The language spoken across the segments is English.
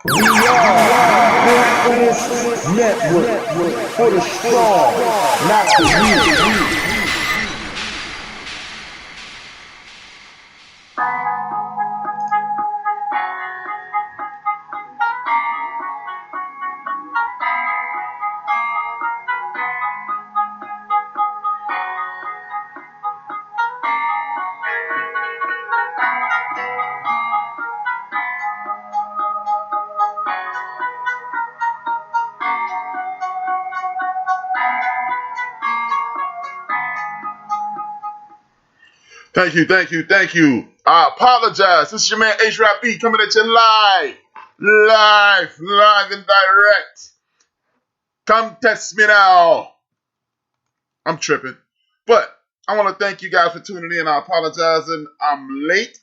We are Built Network for the strong, not the weak. Thank you. I apologize. This is your man HRap coming at you live and direct. Come test me now. I'm tripping. But I want to thank you guys for tuning in. I apologize. And I'm late.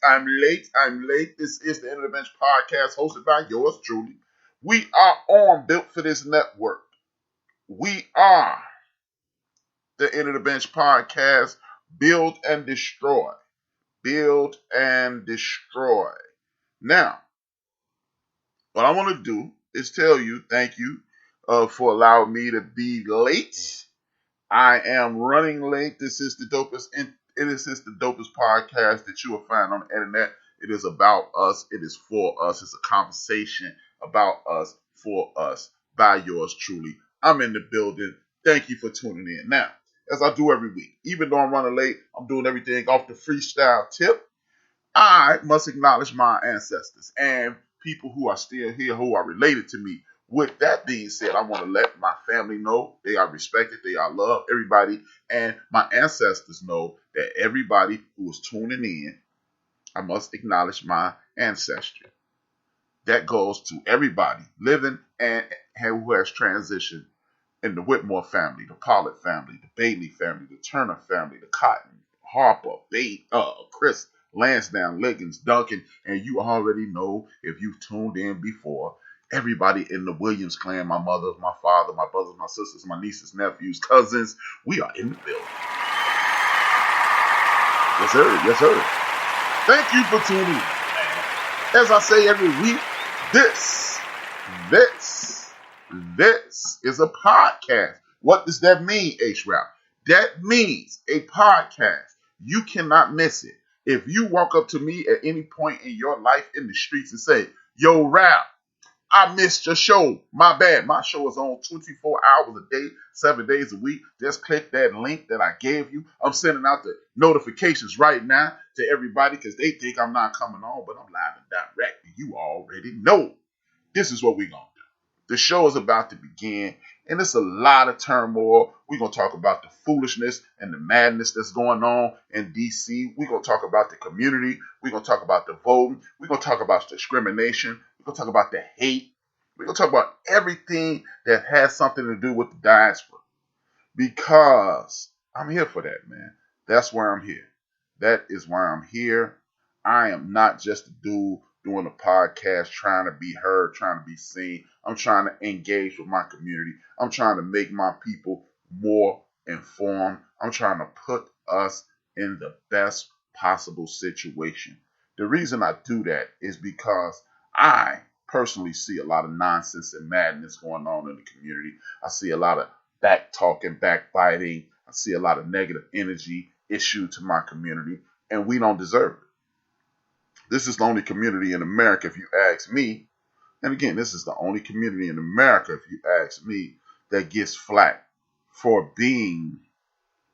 This is the End of the Bench podcast hosted by yours truly. We are on Built for This Network. We are the End of the Bench podcast, Build and Destroy. Build and destroy. Now, what I want to do is tell you, thank you for allowing me to be late. I am running late. This is the dopest podcast that you will find on the internet. It is about us. It is for us. It's a conversation about us, for us, by yours truly. I'm in the building. Thank you for tuning in. Now, as I do every week, even though I'm running late, I'm doing everything off the freestyle tip. I must acknowledge my ancestors and people who are still here, who are related to me. With that being said, I want to let my family know they are respected, they are loved, everybody, and my ancestors know that everybody who is tuning in, I must acknowledge my ancestry. That goes to everybody living and who has transitioned in the Whitmore family, the Pollard family, the Bailey family, the Turner family, the Cotton, Harper, Chris, Lansdowne, Liggins, Duncan, and you already know if you've tuned in before, everybody in the Williams clan, my mother, my father, my brothers, my sisters, my nieces, nephews, cousins, we are in the building. Yes, sir. Thank you for tuning in. As I say every week, this is a podcast. What does that mean, HRap? That means a podcast. You cannot miss it. If you walk up to me at any point in your life in the streets and say, yo, Rap, I missed your show. My bad. My show is on 24 hours a day, 7 days a week. Just click that link that I gave you. I'm sending out the notifications right now to everybody because they think I'm not coming on, but I'm live and direct. You already know. This is what we're going to do. The show is about to begin, and it's a lot of turmoil. We're going to talk about the foolishness and the madness that's going on in D.C. We're going to talk about the community. We're going to talk about the voting. We're going to talk about discrimination. We're going to talk about the hate. We're going to talk about everything that has something to do with the diaspora, because I'm here for that, man. That's why I'm here. That is why I'm here. I am not just a dude doing a podcast, trying to be heard, trying to be seen. I'm trying to engage with my community. I'm trying to make my people more informed. I'm trying to put us in the best possible situation. The reason I do that is because I personally see a lot of nonsense and madness going on in the community. I see a lot of back talking, backbiting. I see a lot of negative energy issued to my community, and we don't deserve it. This is the only community in America, if you ask me, and again, this is the only community in America, if you ask me, that gets flack for being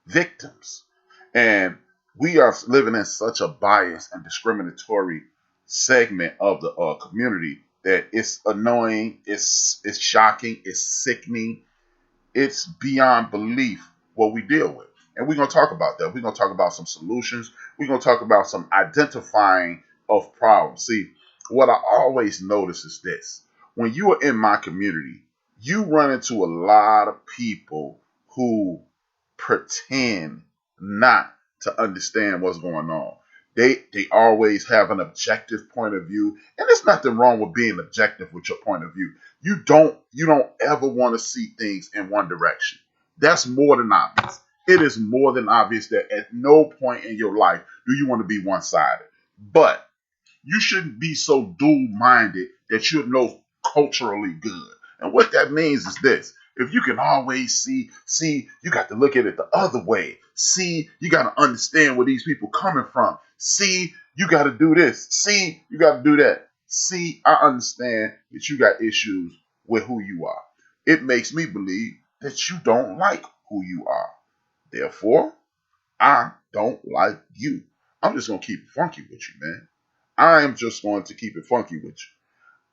victims. And we are living in such a biased and discriminatory segment of the community that it's annoying, it's shocking, it's sickening, it's beyond belief what we deal with. And we're going to talk about that. We're going to talk about some solutions. We're going to talk about some identifying of problems. See, what I always notice is this. When you are in my community, you run into a lot of people who pretend not to understand what's going on. They always have an objective point of view, and there's nothing wrong with being objective with your point of view. You don't ever want to see things in one direction. That's more than obvious. It is more than obvious that at no point in your life do you want to be one-sided. But you shouldn't be so dual-minded that you're culturally good. And what that means is this. If you can always see, you got to look at it the other way. See, you got to understand where these people coming from. See, you got to do this. See, you got to do that. See, I understand that you got issues with who you are. It makes me believe that you don't like who you are. Therefore, I don't like you. I'm just going to keep it funky with you, man. I am just going to keep it funky with you.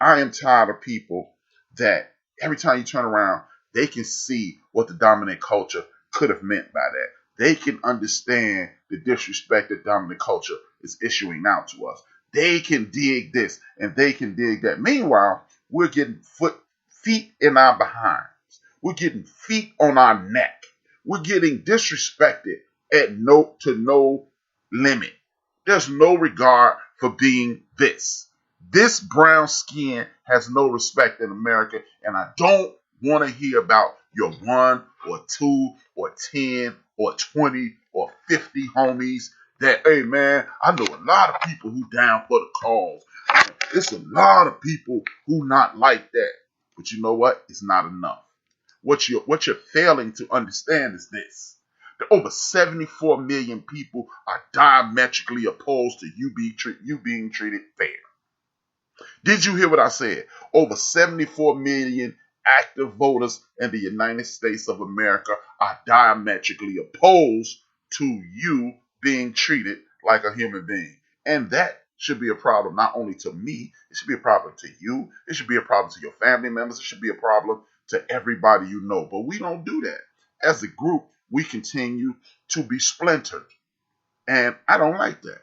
I am tired of people that every time you turn around, they can see what the dominant culture could have meant by that. They can understand the disrespect that dominant culture is issuing out to us. They can dig this and they can dig that. Meanwhile, we're getting feet in our behinds. We're getting feet on our neck. We're getting disrespected at no limit. There's no regard for being this. This brown skin has no respect in America, and I don't want to hear about your 1 or 2 or 10 or 20 or 50 homies that, hey man, I know a lot of people who down for the cause. It's a lot of people who not like that. But you know what? It's not enough. What you're failing to understand is this. That over 74 million people are diametrically opposed to you being treated fair. Did you hear what I said? Over 74 million active voters in the United States of America are diametrically opposed to you being treated like a human being. And that should be a problem not only to me, it should be a problem to you, it should be a problem to your family members, it should be a problem to everybody you know. But we don't do that. As a group, we continue to be splintered. And I don't like that.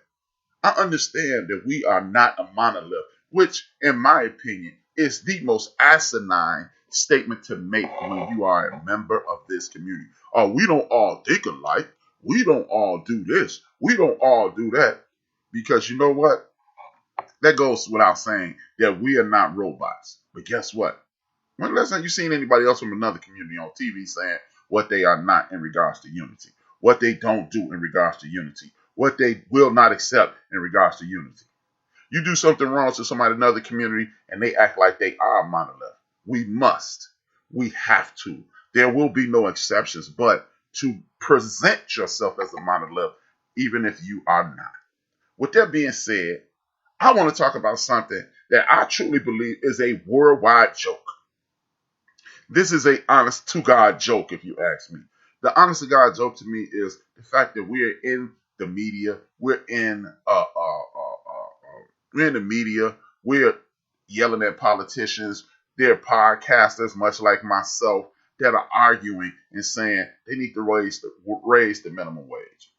I understand that we are not a monolith, which, in my opinion, is the most asinine statement to make when you are a member of this community. Oh, we don't all think alike. We don't all do this. We don't all do that. Because you know what? That goes without saying that we are not robots. But guess what? When last time you seen anybody else from another community on TV saying what they are not in regards to unity, what they don't do in regards to unity, what they will not accept in regards to unity? You do something wrong to somebody in another community and they act like they are a monolith. We must. We have to. There will be no exceptions, but to present yourself as a monolith, even if you are not. With that being said, I want to talk about something that I truly believe is a worldwide joke. This is a honest to God joke, if you ask me. The honest to God joke to me is the fact that we're in the media, we're in the media, we're yelling at politicians. There are podcasters, much like myself, that are arguing and saying they need to raise the minimum wage.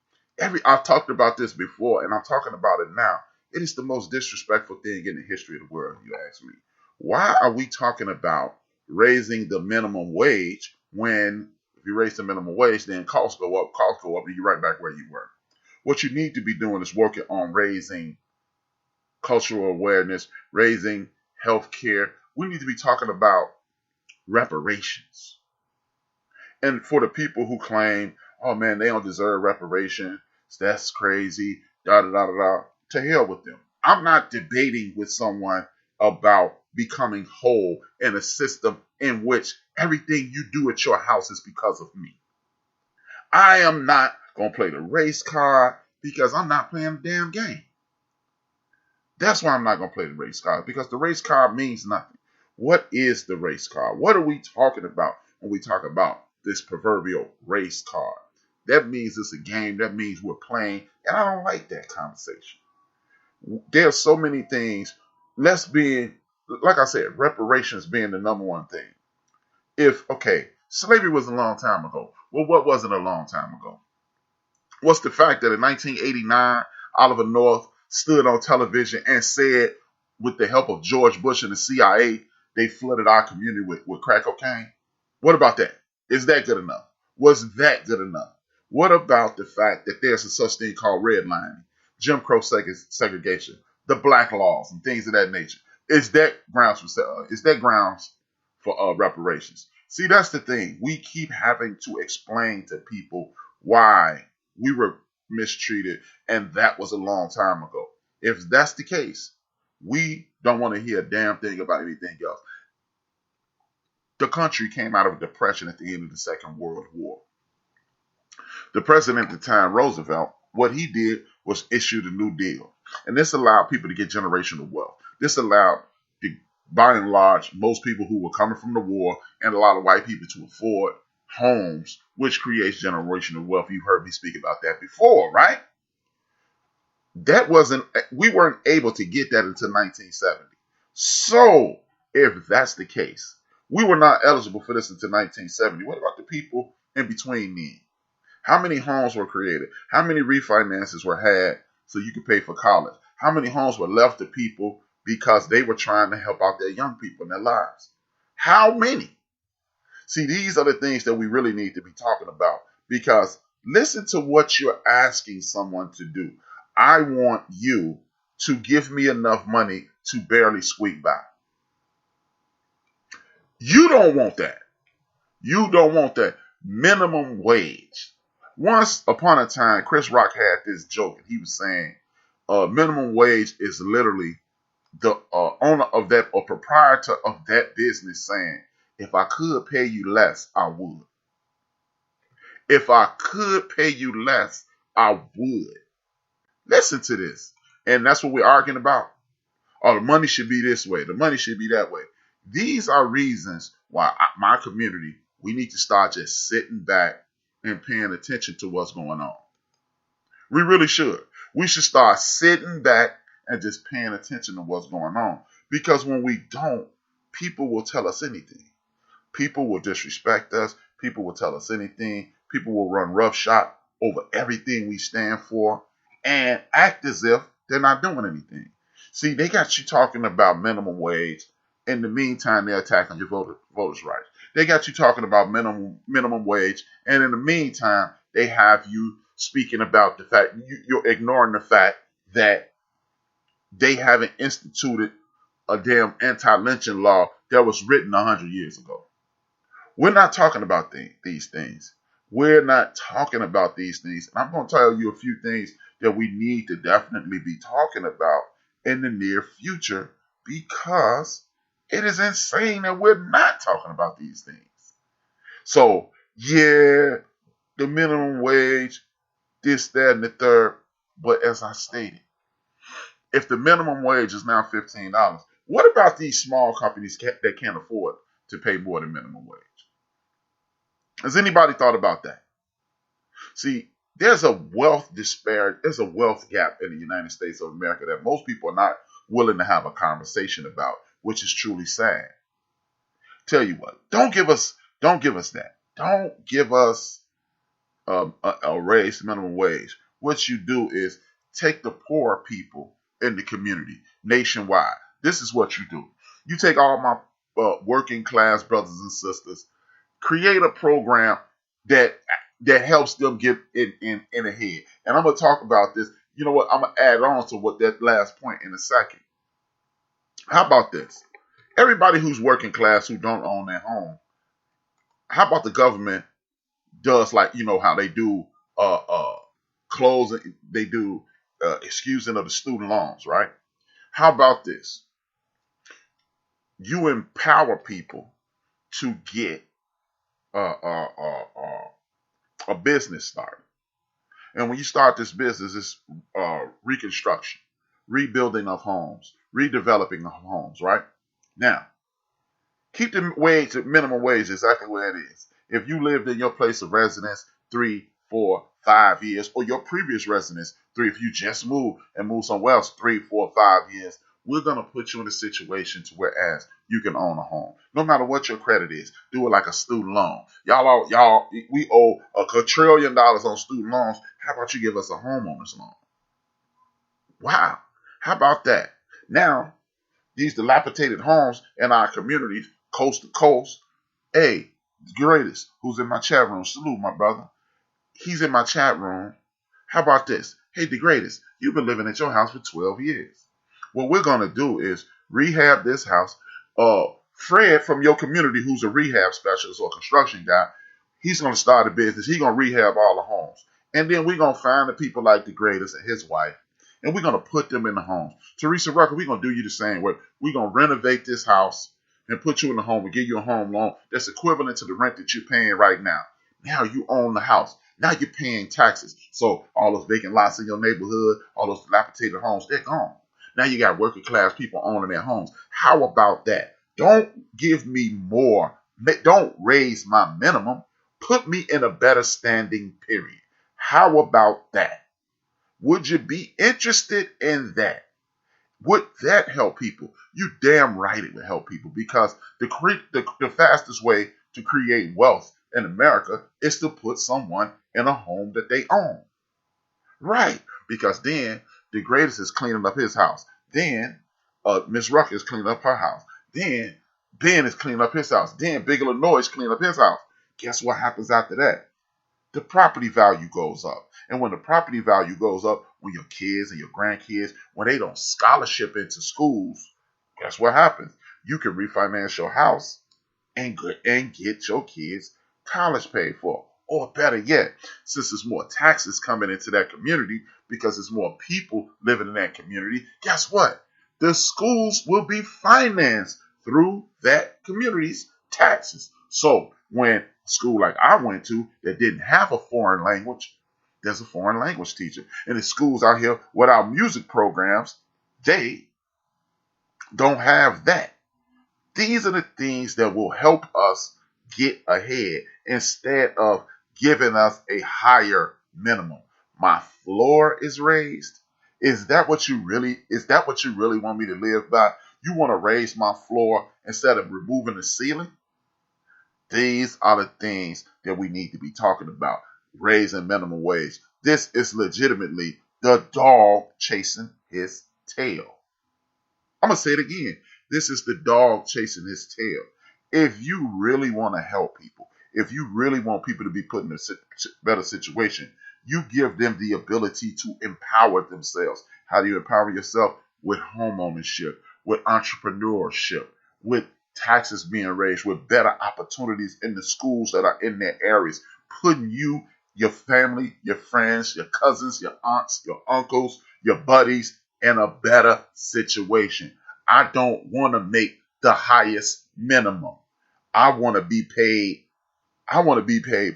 I've talked about this before, and I'm talking about it now. It is the most disrespectful thing in the history of the world, if you ask me. Why are we talking about raising the minimum wage when if you raise the minimum wage, then costs go up, and you're right back where you were? What you need to be doing is working on raising cultural awareness, raising healthcare. We need to be talking about reparations. And for the people who claim, oh man, they don't deserve reparations, that's crazy, da da da da da, to hell with them. I'm not debating with someone about becoming whole in a system in which everything you do at your house is because of me. I am not going to play the race card because I'm not playing the damn game. That's why I'm not going to play the race card, because the race card means nothing. What is the race card? What are we talking about when we talk about this proverbial race card? That means it's a game. That means we're playing. And I don't like that conversation. There are so many things. Like I said, reparations being the number one thing. Slavery was a long time ago. Well, what wasn't a long time ago? What's the fact that in 1989, Oliver North stood on television and said, with the help of George Bush and the CIA, they flooded our community with crack cocaine? What about that? Is that good enough? Was that good enough? What about the fact that there's a such thing called redlining, Jim Crow segregation, the black laws, and things of that nature? Is that grounds for reparations? See, that's the thing. We keep having to explain to people why we were mistreated, and that was a long time ago. If that's the case, we don't want to hear a damn thing about anything else. the country came out of a depression at the end of the Second World War. The president at the time, Roosevelt, what he did was issue the New Deal. And this allowed people to get generational wealth. This allowed, by and large, most people who were coming from the war and a lot of white people to afford homes, which creates generational wealth. You've heard me speak about that before, right? We weren't able to get that until 1970. So, if that's the case, we were not eligible for this until 1970. What about the people in between then? How many homes were created? How many refinances were had so you could pay for college? How many homes were left to people because they were trying to help out their young people in their lives? How many? See, these are the things that we really need to be talking about, because listen to what you're asking someone to do. I want you to give me enough money to barely squeak by. You don't want that. You don't want that. Minimum wage. Once upon a time, Chris Rock had this joke, and he was saying minimum wage is literally the owner of that, or proprietor of that business saying, if I could pay you less, I would. If I could pay you less, I would. Listen to this. And that's what we're arguing about. Oh, the money should be this way. The money should be that way. These are reasons why my community, we need to start just sitting back and paying attention to what's going on. We really should. We should start sitting back and just paying attention to what's going on. Because when we don't, people will tell us anything. People will disrespect us. People will tell us anything. People will run roughshod over everything we stand for and act as if they're not doing anything. See, they got you talking about minimum wage. In the meantime, they're attacking your voters' rights. They got you talking about minimum wage. And in the meantime, they have you speaking about the fact, you're ignoring the fact that they haven't instituted a damn anti-lynching law that was written 100 years ago. We're not talking about these things. We're not talking about these things. And I'm going to tell you a few things that we need to definitely be talking about in the near future, because it is insane that we're not talking about these things. So, yeah, the minimum wage, this, that, and the third. But as I stated, if the minimum wage is now $15, what about these small companies that can't afford to pay more than minimum wage? Has anybody thought about that? See, there's a wealth disparity, there's a wealth gap in the United States of America that most people are not willing to have a conversation about, which is truly sad. Tell you what, don't give us that. Don't give us a raise, minimum wage. What you do is take the poor people in the community nationwide. This is what you do. You take all my working class brothers and sisters, create a program that helps them get in ahead. And I'm going to talk about this. You know what? I'm going to add on to what that last point in a second. How about this? Everybody who's working class, who don't own their home, how about the government does, like, you know how they do closing, they do excusing of the student loans, right? How about this? You empower people to get a business started. And when you start this business, it's reconstruction, rebuilding of homes, redeveloping of homes, right? Now, keep the minimum wage exactly where it is. If you lived in your place of residence 3, 4, 5 years, or your previous residence 3, if you just moved and moved somewhere else 3, 4, 5 years, we're going to put you in a situation to whereas you can own a home. No matter what your credit is, do it like a student loan. We owe $1 trillion on student loans. How about you give us a homeowner's loan? Wow. How about that? Now, these dilapidated homes in our communities, coast to coast. Hey, the greatest, who's in my chat room, salute my brother. He's in my chat room. How about this? Hey, the greatest, you've been living at your house for 12 years. What we're going to do is rehab this house. Fred from your community, who's a rehab specialist or construction guy, he's going to start a business. He's going to rehab all the homes. And then we're going to find the people like the greatest and his wife, and we're going to put them in the homes. Teresa Rucker, we're going to do you the same way. We're going to renovate this house, and put you in a home and give you a home loan that's equivalent to the rent that you're paying right now. Now you own the house. Now you're paying taxes. So all those vacant lots in your neighborhood, all those dilapidated homes, they're gone. Now you got working class people owning their homes. How about that? Don't give me more. Don't raise my minimum. Put me in a better standing, period. How about that? Would you be interested in that? Would that help people? You damn right it would help people, because the fastest way to create wealth in America is to put someone in a home that they own. Right. Because then the greatest is cleaning up his house. Then Miss Rucker is cleaning up her house. Then Ben is cleaning up his house. Then Big Illinois is cleaning up his house. Guess what happens after that? The property value goes up. And when the property value goes up, when your kids and your grandkids, when they don't scholarship into schools, guess what happens? You can refinance your house and get your kids college paid for. Or better yet, since there's more taxes coming into that community because there's more people living in that community, guess what? The schools will be financed through that community's taxes. So when a school like I went to that didn't have a foreign language, there's a foreign language teacher. And the schools out here without music programs, they don't have that. These are the things that will help us get ahead instead of giving us a higher minimum. My floor is raised. Is that what you really want me to live by? You want to raise my floor instead of removing the ceiling? These are the things that we need to be talking about. Raising minimum wage. This is legitimately the dog chasing his tail. I'm going to say it again. This is the dog chasing his tail. If you really want to help people, if you really want people to be put in a better situation, you give them the ability to empower themselves. How do you empower yourself? With homeownership, with entrepreneurship, with taxes being raised, with better opportunities in the schools that are in their areas, putting you, your family, your friends, your cousins, your aunts, your uncles, your buddies in a better situation. I don't want to make the highest minimum. I want to be paid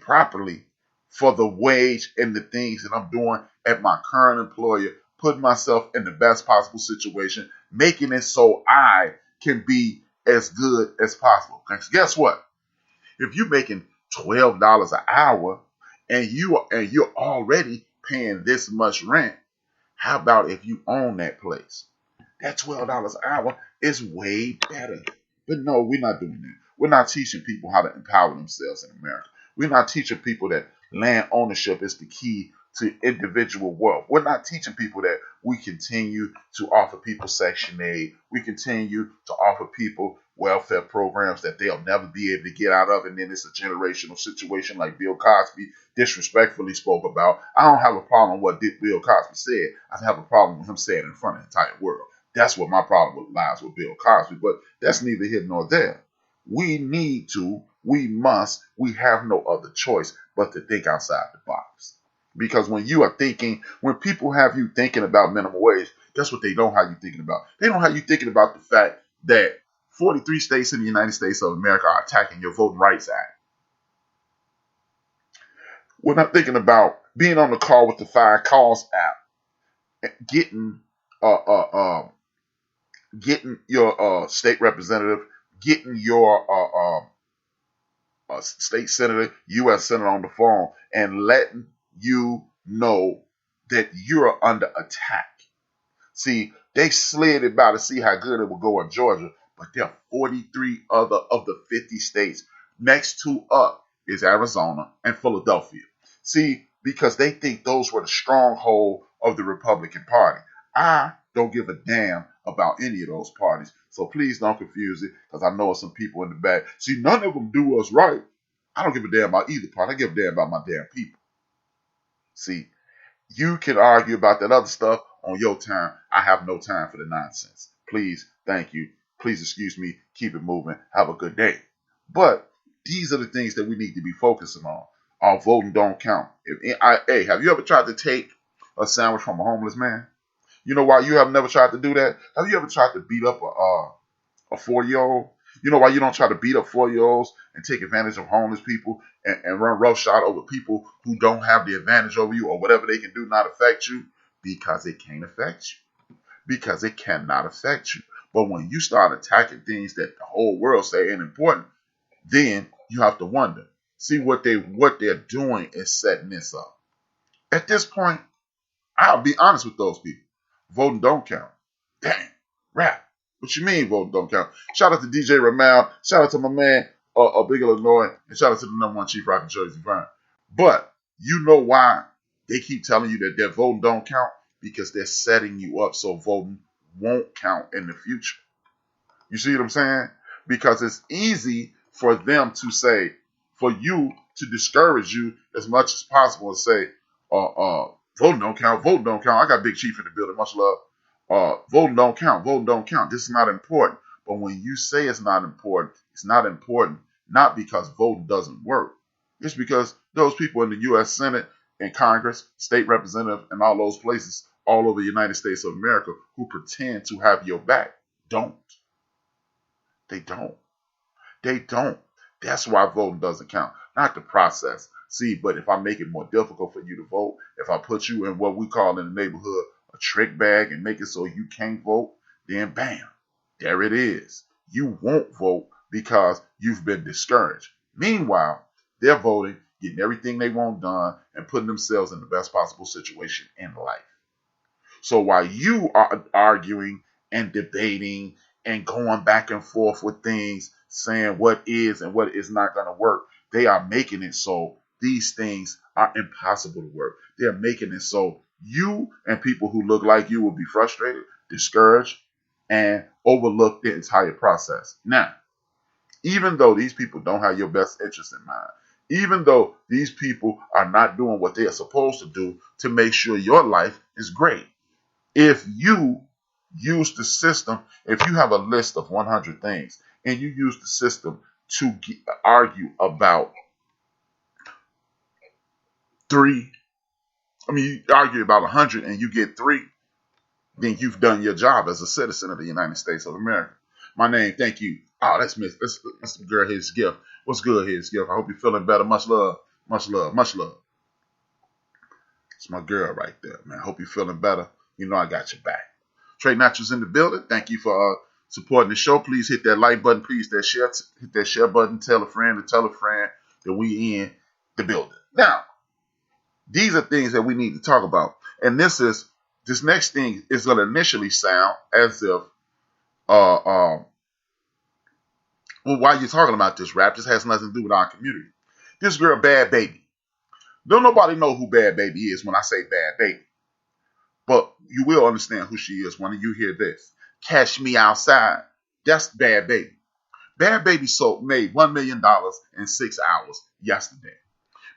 properly for the wage and the things that I'm doing at my current employer, putting myself in the best possible situation, making it so I can be as good as possible. Because guess what? If you're making $12 an hour and you're already paying this much rent, how about if you own that place? That $12 an hour is way better. But no, we're not doing that. We're not teaching people how to empower themselves in America. We're not teaching people that land ownership is the key to individual wealth. We're not teaching people that we continue to offer people Section 8. We continue to offer people welfare programs that they'll never be able to get out of. And then it's a generational situation like Bill Cosby disrespectfully spoke about. I don't have a problem with what Bill Cosby said. I have a problem with him saying it in front of the entire world. That's what my problem lies with Bill Cosby. But that's neither here nor there. We need to, we must, we have no other choice but to think outside the box. Because when people have you thinking about minimum wage, that's what they don't have you thinking about. They don't have you thinking about the fact that 43 states in the United States of America are attacking your Voting Rights Act. We're not thinking about being on the call with the Five Calls app, getting your state representative, getting your state senator, U.S. senator on the phone, and letting you know that you're under attack. See, they slid it by to see how good it would go in Georgia, but there are 43 other of the 50 states. Next to up is Arizona and Philadelphia. See, because they think those were the stronghold of the Republican Party. I don't give a damn about any of those parties. So please don't confuse it, because I know some people in the back. See, none of them do us right. I don't give a damn about either party. I give a damn about my damn people. See, you can argue about that other stuff on your time. I have no time for the nonsense. Please, thank you. Please excuse me. Keep it moving. Have a good day. But these are the things that we need to be focusing on. Our voting don't count. Hey, have you ever tried to take a sandwich from a homeless man? You know why you have never tried to do that? Have you ever tried to beat up a 4-year-old? You know why you don't try to beat up 4-year-olds and take advantage of homeless people and run roughshod over people who don't have the advantage over you or whatever they can do not affect you? Because it can't affect you. Because it cannot affect you. But when you start attacking things that the whole world say ain't important, then you have to wonder. See what they're doing is setting this up. At this point, I'll be honest with those people. Voting don't count. Damn, rap. What you mean voting don't count? Shout out to DJ Ramal. Shout out to my man, Big Illinois. And shout out to the #1 Chief Rock and Jersey Vern. But you know why they keep telling you that their voting don't count? Because they're setting you up so voting won't count in the future. You see what I'm saying? Because it's easy for them to say, for you to discourage you as much as possible and say, voting don't count, voting don't count. I got Big Chief in the building, much love. Voting don't count, voting don't count. This is not important. But when you say it's not important not because voting doesn't work. It's because those people in the U.S. Senate and Congress, state representative, and all those places all over the United States of America who pretend to have your back don't. They don't. They don't. That's why voting doesn't count, not the process. See, but if I make it more difficult for you to vote, if I put you in what we call in the neighborhood a trick bag and make it so you can't vote, then bam, there it is. You won't vote because you've been discouraged. Meanwhile, they're voting, getting everything they want done, and putting themselves in the best possible situation in life. So while you are arguing and debating and going back and forth with things, saying what is and what is not going to work, they are making it so these things are impossible to work. They're making it so you and people who look like you will be frustrated, discouraged, and overlook the entire process. Now, even though these people don't have your best interest in mind, even though these people are not doing what they are supposed to do to make sure your life is great, if you use the system, if you have a list of 100 things and you use the system to argue about you argue about 100 and you get 3, then you've done your job as a citizen of the United States of America. My name, thank you. Oh, that's the girl, his gift. What's good, his gift? I hope you're feeling better. Much love, much love, much love. It's my girl right there, man. I hope you're feeling better. You know I got your back. Trey Naturals in the building. Thank you for supporting the show. Please hit that like button. Please hit that share button. Tell a friend that we in the building. Now, these are things that we need to talk about. And this next thing is going to initially sound as if, well, why are you talking about this rap? This has nothing to do with our community. This girl, Bad Baby. Don't nobody know who Bad Baby is when I say Bad Baby. But you will understand who she is when you hear this. Cash Me Outside. That's Bad Baby. Bad Baby made $1 million in 6 hours yesterday.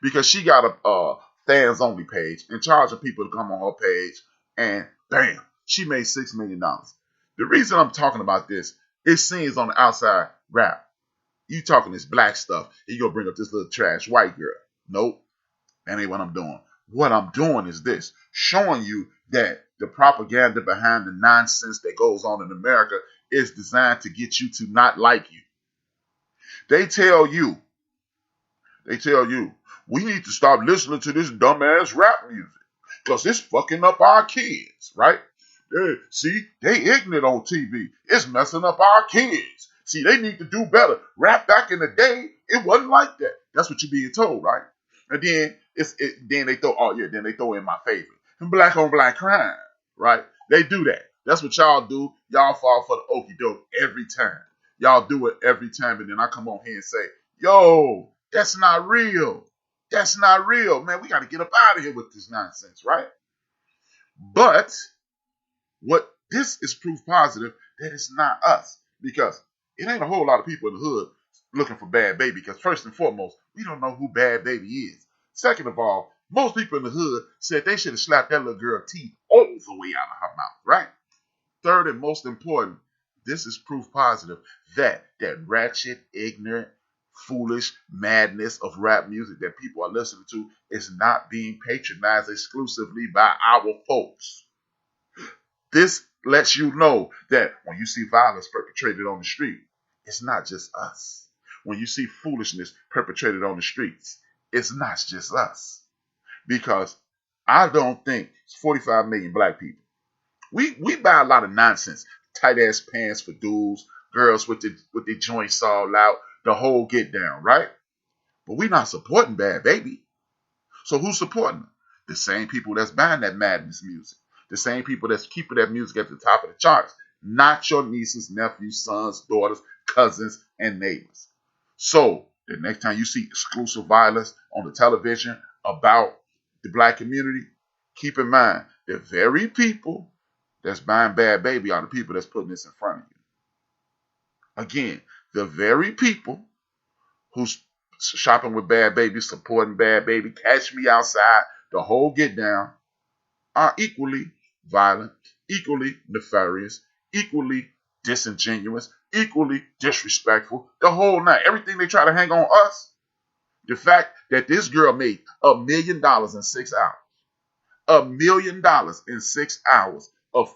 Because she got a fans only page and charging people to come on her page. And bam, she made $6 million. The reason I'm talking about this, it seems on the outside rap. You talking this black stuff. And you gonna bring up this little trash white girl. Nope. That ain't what I'm doing. What I'm doing is this, showing you that the propaganda behind the nonsense that goes on in America is designed to get you to not like you. They tell you, we need to stop listening to this dumbass rap music because it's fucking up our kids, right? They ignorant on TV. It's messing up our kids. See, they need to do better. Rap back in the day, it wasn't like that. That's what you're being told, right? And then they throw in my favorite. Black on black crime, right? They do that. That's what y'all do. Y'all fall for the okie doke every time. Y'all do it every time, and then I come on here and say, yo, that's not real. That's not real. Man, we got to get up out of here with this nonsense, right? But what this is proof positive that it's not us, because it ain't a whole lot of people in the hood looking for Bad Baby, because first and foremost, we don't know who Bad Baby is. Second of all, most people in the hood said they should have slapped that little girl's teeth all the way out of her mouth, right? Third and most important, this is proof positive that ratchet, ignorant, foolish madness of rap music that people are listening to is not being patronized exclusively by our folks. This lets you know that when you see violence perpetrated on the street, it's not just us. When you see foolishness perpetrated on the streets, it's not just us. Because I don't think it's 45 million black people. We buy a lot of nonsense. Tight ass pants for dudes, girls with the joints all out, the whole get down, right? But we not supporting Bad Baby. So who's supporting them? The same people that's buying that madness music. The same people that's keeping that music at the top of the charts. Not your nieces, nephews, sons, daughters, cousins, and neighbors. So the next time you see exclusive violence on the television about the black community, keep in mind the very people that's buying Bad Baby are the people that's putting this in front of you. Again, the very people who's shopping with Bad Baby, supporting Bad Baby, Catch Me Outside, the whole get down, are equally violent, equally nefarious, equally disingenuous, equally disrespectful, the whole night. Everything they try to hang on us. The fact that this girl made $1 million in 6 hours. $1 million in 6 hours of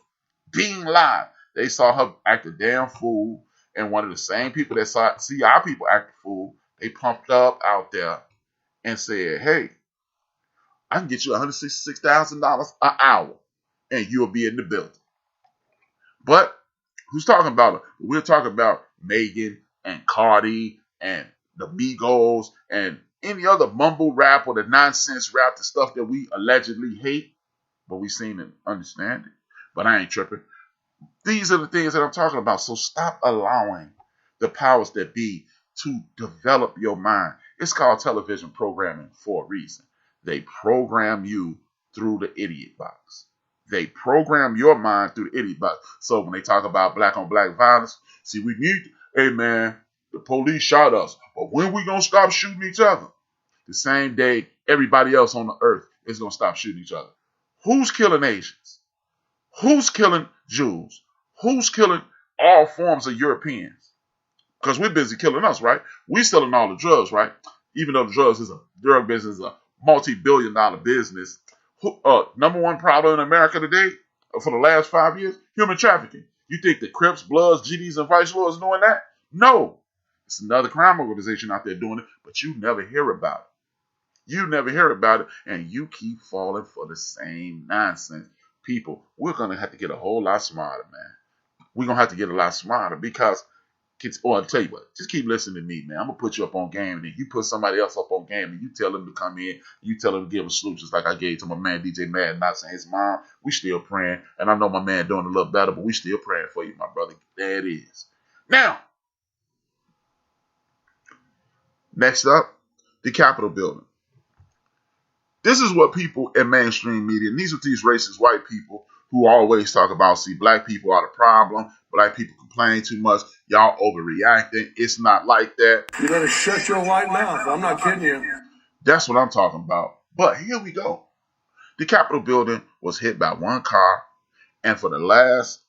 being live. They saw her act a damn fool, and one of the same people that see our people act a fool, they pumped up out there and said, hey, I can get you $166,000 an hour, and you'll be in the building. But who's talking about it? We're talking about Megan and Cardi and the Migos and any other mumble rap or the nonsense rap, the stuff that we allegedly hate, but we seen and understand it. But I ain't tripping. These are the things that I'm talking about. So stop allowing the powers that be to develop your mind. It's called television programming for a reason. They program you through the idiot box. They program your mind through the idiot box. So when they talk about black on black violence, see, we need, hey man, the police shot us, but when we gonna stop shooting each other? The same day everybody else on the earth is gonna stop shooting each other. Who's killing Asians? Who's killing Jews? Who's killing all forms of Europeans? Because we're busy killing us, right? We selling all the drugs, right? Even though the drug business is a multi-billion-dollar business. Number one problem in America today, for the last 5 years, human trafficking. You think the Crips, Bloods, GDs, and Vice Lords doing that? No. It's another crime organization out there doing it, but you never hear about it. You never hear about it, and you keep falling for the same nonsense. People, we're going to have to get a whole lot smarter, man. We're going to have to get a lot smarter because, I'll tell you what, just keep listening to me, man. I'm going to put you up on game, and then you put somebody else up on game, and you tell them to come in, you tell them to give a salute, just like I gave to my man DJ Mad Knox and his mom. We still praying, and I know my man doing a little better, but we still praying for you, my brother. There it is. Now, next up, the Capitol building. This is what people in mainstream media, and these are these racist white people who always talk about, see, black people are the problem, black people complain too much, y'all overreacting. It's not like that. You better shut your white mouth. I'm not kidding you. That's what I'm talking about. But here we go. The Capitol building was hit by one car, and for the last,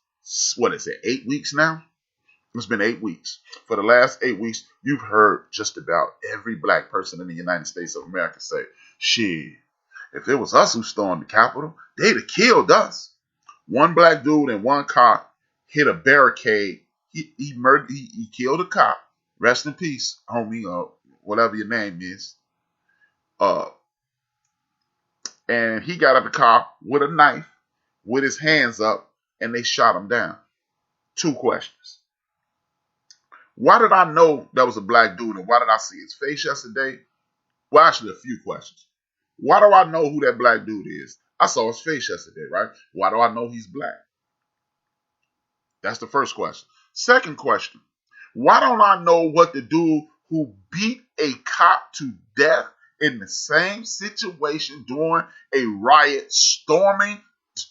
8 weeks now? It's been 8 weeks. For the last 8 weeks, you've heard just about every black person in the United States of America say, shit, if it was us who stormed the Capitol, they'd have killed us. One black dude in one car hit a barricade. He murdered. He killed a cop. Rest in peace, homie, or whatever your name is. And he got out of the car with a knife, with his hands up, and they shot him down. 2 questions. Why did I know that was a black dude, and why did I see his face yesterday? Well, actually, a few questions. Why do I know who that black dude is? I saw his face yesterday, right? Why do I know he's black? That's the first question. Second question, why don't I know what the dude who beat a cop to death in the same situation during a riot, storming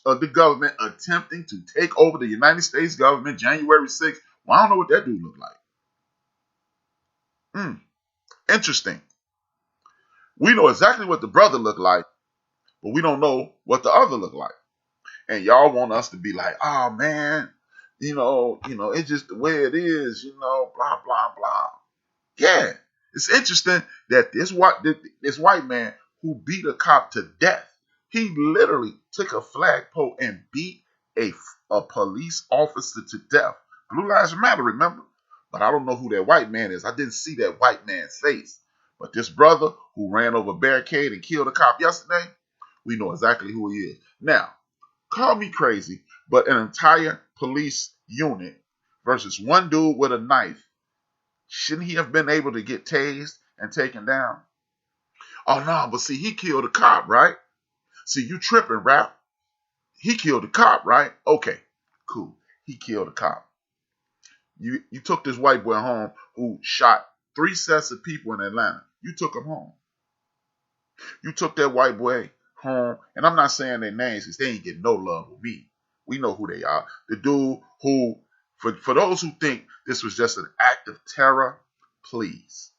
the government, attempting to take over the United States government January 6th? Well, I don't know what that dude looked like. Interesting. We know exactly what the brother looked like, but we don't know what the other looked like. And y'all want us to be like, oh man, it's just the way it is, blah, blah, blah. Yeah, it's interesting that this white man who beat a cop to death, he literally took a flagpole and beat a police officer to death. Blue Lives Matter, remember? but I don't know who that white man is. I didn't see that white man's face. But this brother who ran over a barricade and killed a cop yesterday, we know exactly who he is. Now, call me crazy, but an entire police unit versus one dude with a knife, shouldn't he have been able to get tased and taken down? Oh, no, but see, he killed a cop, right? See, you tripping, Rap. He killed a cop, right? Okay, cool. He killed a cop. You took this white boy home who shot 3 sets of people in Atlanta. You took him home. You took that white boy home, and I'm not saying their names because they ain't getting no love with me. We know who they are. The dude who, for those who think this was just an act of terror, please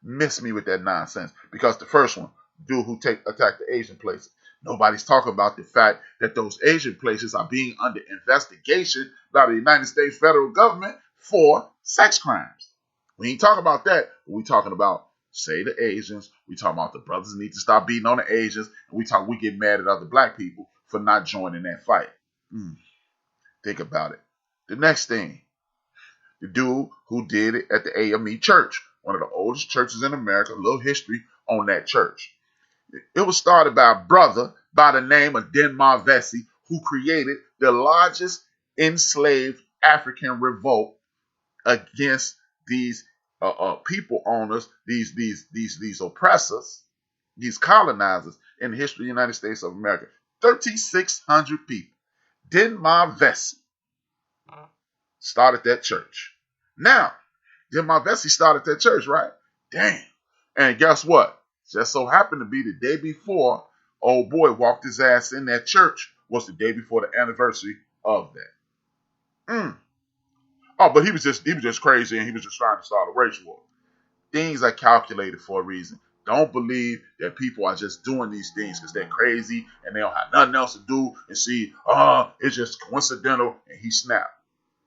miss me with that nonsense. Because the first one, dude who attacked the Asian places, nobody's talking about the fact that those Asian places are being under investigation by the United States federal government for sex crimes. We ain't talking about that. We talking about, say, the Asians. We talking about the brothers need to stop beating on the Asians. And we get mad at other black people for not joining that fight. Think about it. The next thing, the dude who did it at the AME church, one of the oldest churches in America, a little history on that church. It was started by a brother by the name of Denmark Vesey, who created the largest enslaved African revolt against these people owners, these oppressors, these colonizers in the history of the United States of America. 3,600 people. Denmark Vesey started that church. Now, Denmark Vesey started that church, right? Damn. And guess what? Just so happened to be the day before old boy walked his ass in that church was the day before the anniversary of that. Oh, but he was just crazy, and he was just trying to start a race war. Things are calculated for a reason. Don't believe that people are just doing these things because they're crazy and they don't have nothing else to do and see, it's just coincidental, and he snapped.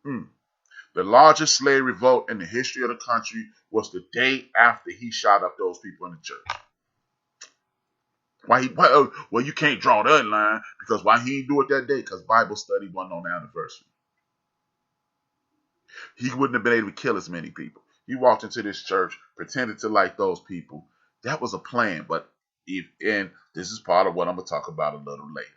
The largest slave revolt in the history of the country was the day after he shot up those people in the church. Well, you can't draw that line because why he didn't do it that day? Because Bible study wasn't on the anniversary. He wouldn't have been able to kill as many people. He walked into this church, pretended to like those people. That was a plan, and this is part of what I'm going to talk about a little later.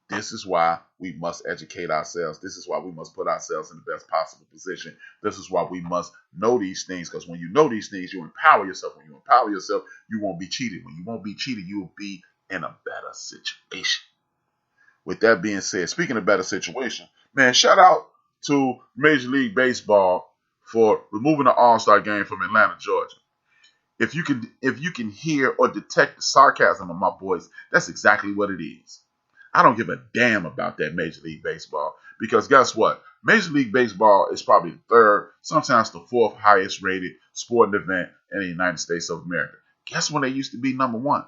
This is why we must educate ourselves. This is why we must put ourselves in the best possible position. This is why we must know these things, because when you know these things, you empower yourself. When you empower yourself, you won't be cheated. When you won't be cheated, you will be in a better situation. With that being said, speaking of better situation, man, shout out to Major League Baseball for removing the All-Star game from Atlanta, Georgia. If you can hear or detect the sarcasm of my voice, that's exactly what it is. I don't give a damn about that Major League Baseball because guess what? Major League Baseball is probably the third, sometimes the fourth highest rated sporting event in the United States of America. Guess when they used to be number one?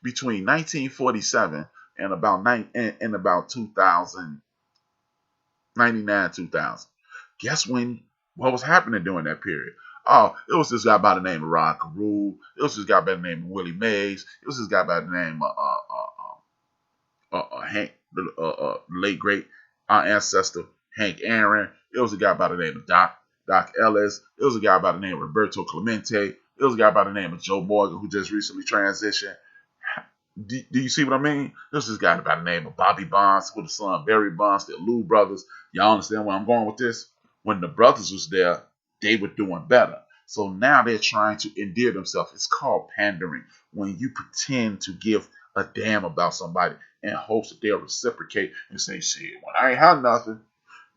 Between 1947 and about 2000, 99, 2000. Guess what was happening during that period? Oh, it was this guy by the name of Rod Carew. It was this guy by the name of Willie Mays. It was this guy by the name of Hank, late great our ancestor Hank Aaron. It was a guy by the name of Doc Ellis. It was a guy by the name of Roberto Clemente. It was a guy by the name of Joe Morgan who just recently transitioned. Do you see what I mean? There's this guy by the name of Bobby Bonds with his son Barry Bonds, the Lou brothers. Y'all understand where I'm going with this? When the brothers was there, they were doing better. So now they're trying to endear themselves. It's called pandering. When you pretend to give a damn about somebody in hopes that they'll reciprocate and say, shit, when I ain't had nothing,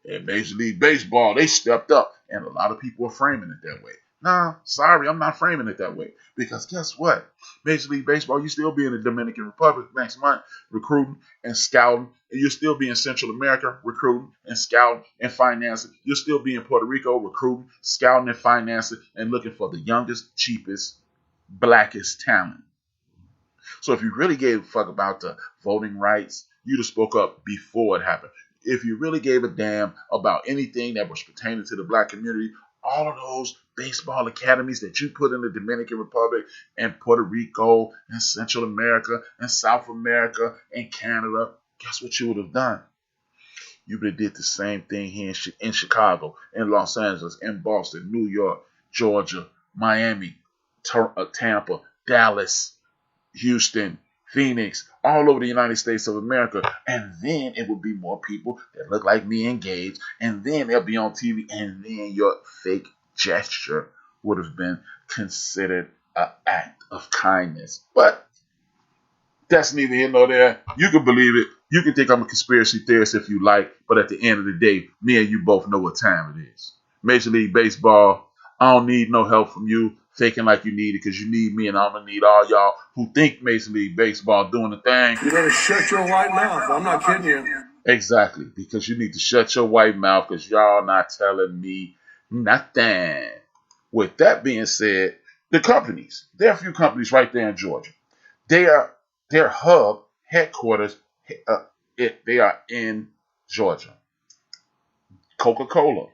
at Major League Baseball, they stepped up. And a lot of people are framing it that way. No, sorry, I'm not framing it that way. Because guess what? Major League Baseball, you still be in the Dominican Republic next month recruiting and scouting. And you'll still be in Central America recruiting and scouting and financing. You'll still be in Puerto Rico recruiting, scouting and financing and looking for the youngest, cheapest, blackest talent. So if you really gave a fuck about the voting rights, you'd have spoke up before it happened. If you really gave a damn about anything that was pertaining to the black community, all of those baseball academies that you put in the Dominican Republic and Puerto Rico and Central America and South America and Canada, guess what you would have done? You would have did the same thing here in Chicago, in Los Angeles, in Boston, New York, Georgia, Miami, Tampa, Dallas, Houston, Phoenix, all over the United States of America. And then it would be more people that look like me engaged. And then they'll be on TV. And then your fake gesture would have been considered an act of kindness. But that's neither here nor there. You can believe it. You can think I'm a conspiracy theorist if you like. But at the end of the day, me and you both know what time it is. Major League Baseball, I don't need no help from you faking like you need it, because you need me, and I'm going to need all y'all who think Major League Baseball doing the thing. You better shut your white mouth. I'm not kidding you. Exactly, because you need to shut your white mouth, because y'all not telling me nothing. With that being said, the companies, there are a few companies right there in Georgia. Their hub, headquarters, they are in Georgia. Coca-Cola,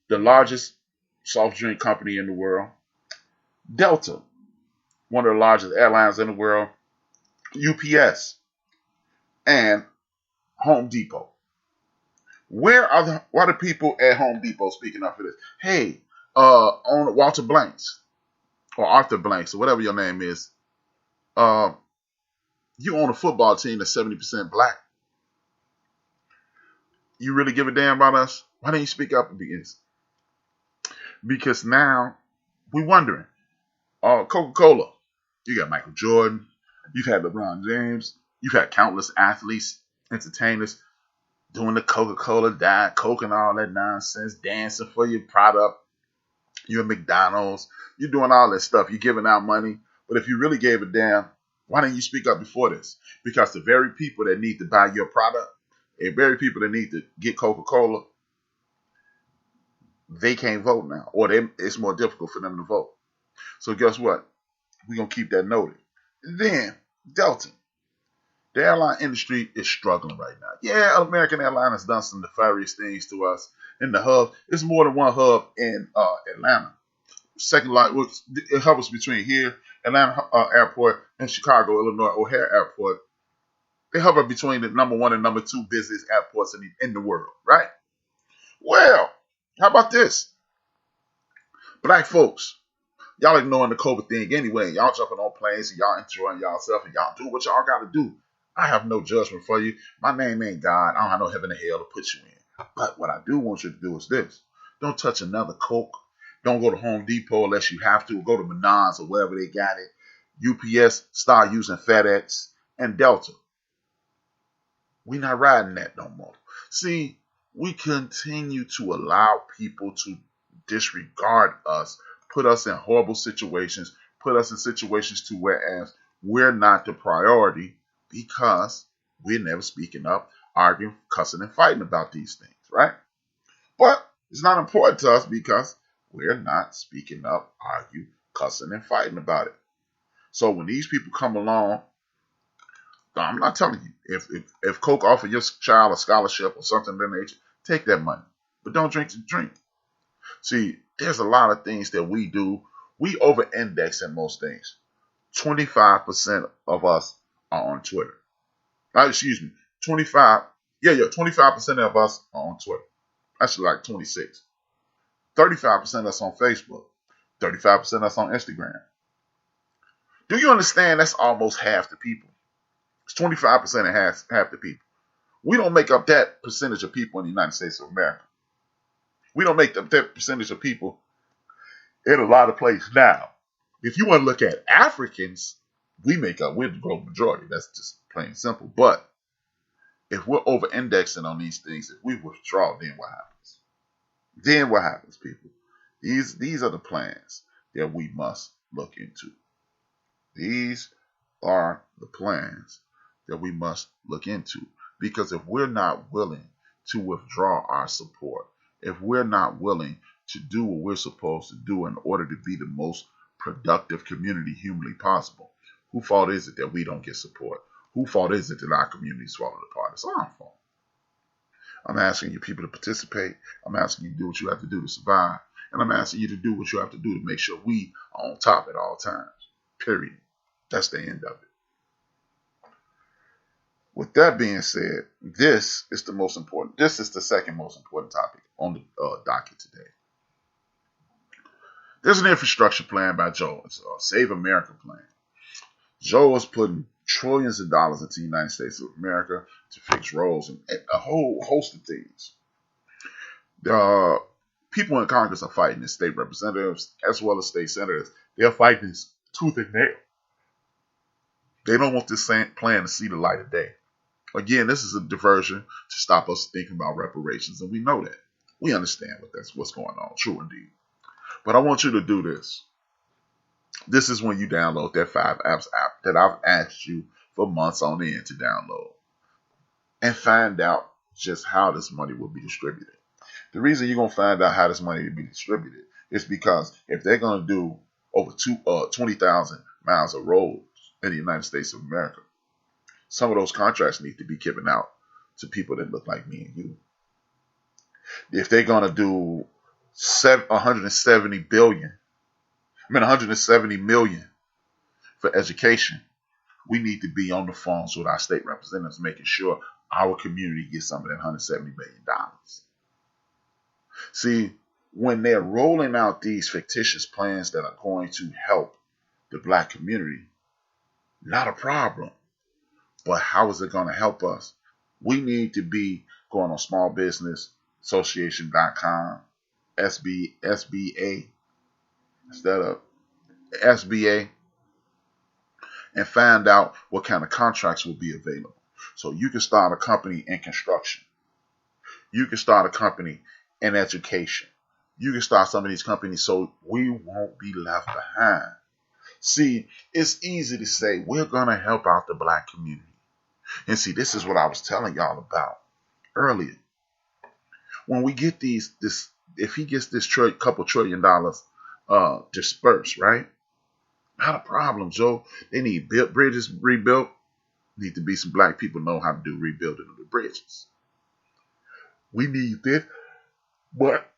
the largest soft drink company in the world. Delta, one of the largest airlines in the world. UPS, and Home Depot. Where are the people at Home Depot speaking up for this? Hey, on Walter Blanks or Arthur Blanks or whatever your name is, you own a football team that's 70% black. You really give a damn about us? Why didn't you speak up against? Because now we're wondering. Coca-Cola, you got Michael Jordan, you've had LeBron James, you've had countless athletes, entertainers doing the Coca-Cola Diet Coke and all that nonsense, dancing for your product. You're at McDonald's, you're doing all that stuff, you're giving out money. But if you really gave a damn, why didn't you speak up before this? Because the very people that need to buy your product, the very people that need to get Coca-Cola, they can't vote now, or it's more difficult for them to vote. So guess what? We're going to keep that noted. And then, Delta. The airline industry is struggling right now. Yeah, American Airlines has done some nefarious things to us in the hub. There's more than one hub in Atlanta. Second line, it hovers between here, Atlanta Airport, and Chicago, Illinois, O'Hare Airport. They hover between the number one and number two busiest airports in the world, right? Well, how about this? Black folks, y'all ignoring the COVID thing anyway. Y'all jumping on planes and y'all enjoying yourself and y'all do what y'all got to do. I have no judgment for you. My name ain't God. I don't have no heaven or hell to put you in. But what I do want you to do is this. Don't touch another Coke. Don't go to Home Depot unless you have to. Go to Menards or wherever they got it. UPS, start using FedEx, and Delta. We not riding that no more. See, we continue to allow people to disregard us, put us in horrible situations, put us in situations to whereas we're not the priority because we're never speaking up, arguing, cussing, and fighting about these things, right? But it's not important to us because we're not speaking up, arguing, cussing, and fighting about it. So when these people come along, I'm not telling you, if Coke offer your child a scholarship or something of that nature, take that money. But don't drink the drink. See, there's a lot of things that we do. We over-index in most things. 25% of us are on Twitter. 25% of us are on Twitter. Actually, like 26. 35% of us on Facebook. 35% of us on Instagram. Do you understand that's almost half the people? It's 25% of half the people. We don't make up that percentage of people in the United States of America. We don't make up that percentage of people in a lot of places. Now, if you want to look at Africans, we're the global majority. That's just plain and simple. But if we're over-indexing on these things, if we withdraw, then what happens? Then what happens, people? These are the plans that we must look into. These are the plans that we must look into. Because if we're not willing to withdraw our support, if we're not willing to do what we're supposed to do in order to be the most productive community humanly possible, whose fault is it that we don't get support? Whose fault is it that our communities fall apart? It's our fault. I'm asking you people to participate. I'm asking you to do what you have to do to survive. And I'm asking you to do what you have to do to make sure we are on top at all times. Period. That's the end of it. With that being said, this is the most important. This is the second most important topic on the docket today. There's an infrastructure plan by Joe. It's a Save America plan. Joe is putting trillions of dollars into the United States of America to fix roads and a whole host of things. The people in Congress are fighting, the state representatives as well as state senators. They're fighting this tooth and nail. They don't want this plan to see the light of day. Again, this is a diversion to stop us thinking about reparations, and we know that. We understand what's going on. True indeed. But I want you to do this. This is when you download that 5 Apps app that I've asked you for months on end to download and find out just how this money will be distributed. The reason you're going to find out how this money will be distributed is because if they're going to do over 20,000 miles of roads in the United States of America, some of those contracts need to be given out to people that look like me and you. If they're going to do 170 million for education, we need to be on the phones with our state representatives, making sure our community gets some of that $170 million. See, when they're rolling out these fictitious plans that are going to help the black community, not a problem. But how is it going to help us? We need to be going on smallbusinessassociation.com, SBA, instead of SBA, and find out what kind of contracts will be available. So you can start a company in construction. You can start a company in education. You can start some of these companies so we won't be left behind. See, it's easy to say we're going to help out the black community. And see, this is what I was telling y'all about earlier. When we get if he gets this couple $1 trillion dispersed, right? Not a problem, Joe. They need bridges rebuilt. Need to be some black people know how to do rebuilding of the bridges. We need this. But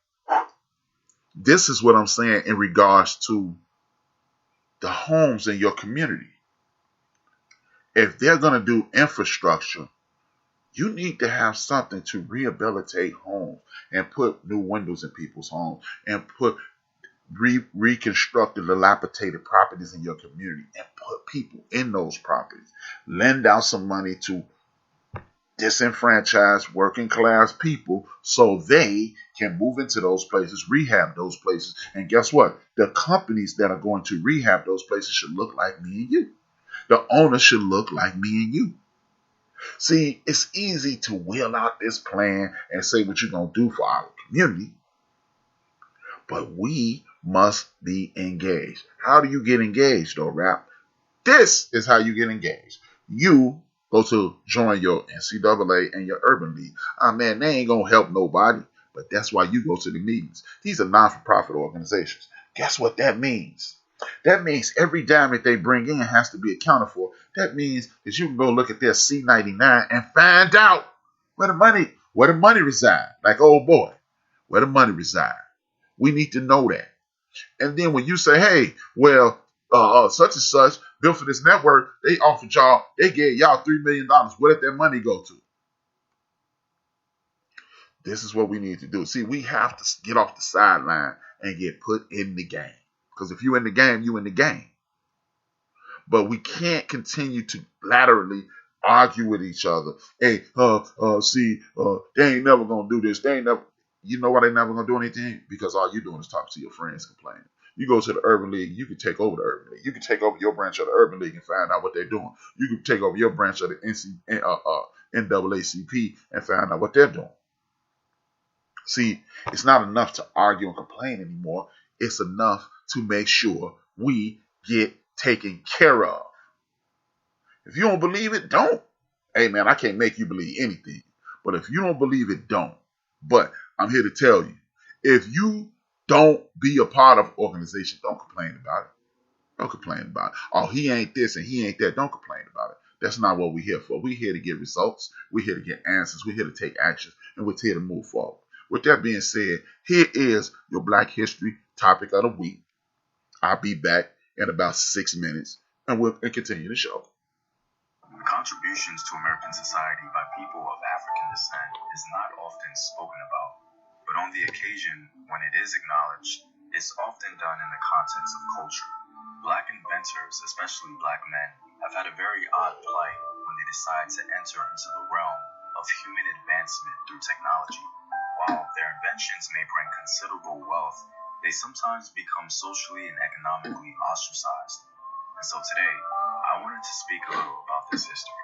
this is what I'm saying in regards to the homes in your community. If they're going to do infrastructure, you need to have something to rehabilitate homes and put new windows in people's homes and reconstruct the dilapidated properties in your community and put people in those properties. Lend out some money to disenfranchised working class people so they can move into those places, rehab those places. And guess what? The companies that are going to rehab those places should look like me and you. The owner should look like me and you. See, it's easy to wheel out this plan and say what you're going to do for our community, but we must be engaged. How do you get engaged, though, Rap? This is how you get engaged. You go to join your NCAA and your Urban League. Man, they ain't going to help nobody, but that's why you go to the meetings. These are non-for-profit organizations. Guess what that means? That means every dime that they bring in has to be accounted for. That means that you can go look at their C99 and find out where the money reside. Like, oh boy, where the money reside. We need to know that. And then when you say, hey, well, such and such built for this network, they gave y'all $3 million. Where did that money go to? This is what we need to do. See, we have to get off the sideline and get put in the game. Because if you're in the game, you're in the game. But we can't continue to laterally argue with each other. Hey, they ain't never going to do this. You know why they never going to do anything? Because all you're doing is talking to your friends complaining. You go to the Urban League, you can take over the Urban League. You can take over your branch of the Urban League and find out what they're doing. You can take over your branch of the NAACP and find out what they're doing. See, it's not enough to argue and complain anymore. It's enough to make sure we get taken care of. If you don't believe it, don't. Hey, man, I can't make you believe anything. But if you don't believe it, don't. But I'm here to tell you, if you don't be a part of an organization, don't complain about it. Don't complain about it. Oh, he ain't this and he ain't that. Don't complain about it. That's not what we're here for. We're here to get results. We're here to get answers. We're here to take action. And we're here to move forward. With that being said, here is your Black History topic of the week. I'll be back in about 6 minutes and we'll continue the show. The contributions to American society by people of African descent is not often spoken about, but on the occasion when it is acknowledged, it's often done in the context of culture. Black inventors, especially black men, have had a very odd plight when they decide to enter into the realm of human advancement through technology. While their inventions may bring considerable wealth, they sometimes become socially and economically ostracized. And so today, I wanted to speak a little about this history.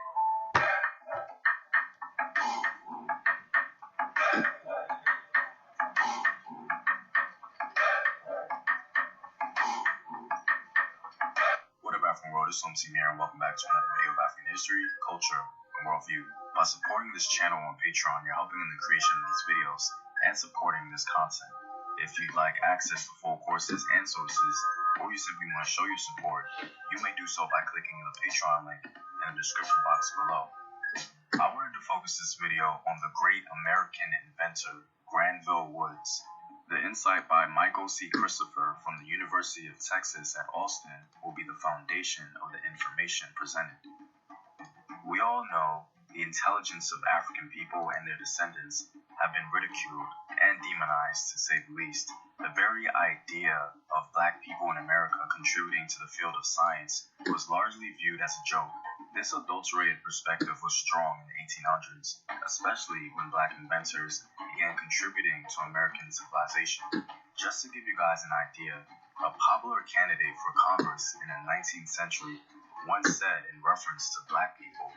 What up, African world? It's MC Mir, and welcome back to another video of African history, culture, and worldview. By supporting this channel on Patreon, you're helping in the creation of these videos and supporting this content. If you'd like access to full courses and sources, or you simply want to show your support, you may do so by clicking the Patreon link in the description box below. I wanted to focus this video on the great American inventor, Granville Woods. The insight by Michael C. Christopher from the University of Texas at Austin will be the foundation of the information presented. We all know the intelligence of African people and their descendants have been ridiculed and demonized, to say the least. The very idea of black people in America contributing to the field of science was largely viewed as a joke. This adulterated perspective was strong in the 1800s, especially when black inventors began contributing to American civilization. Just to give you guys an idea, a popular candidate for Congress in the 19th century once said in reference to black people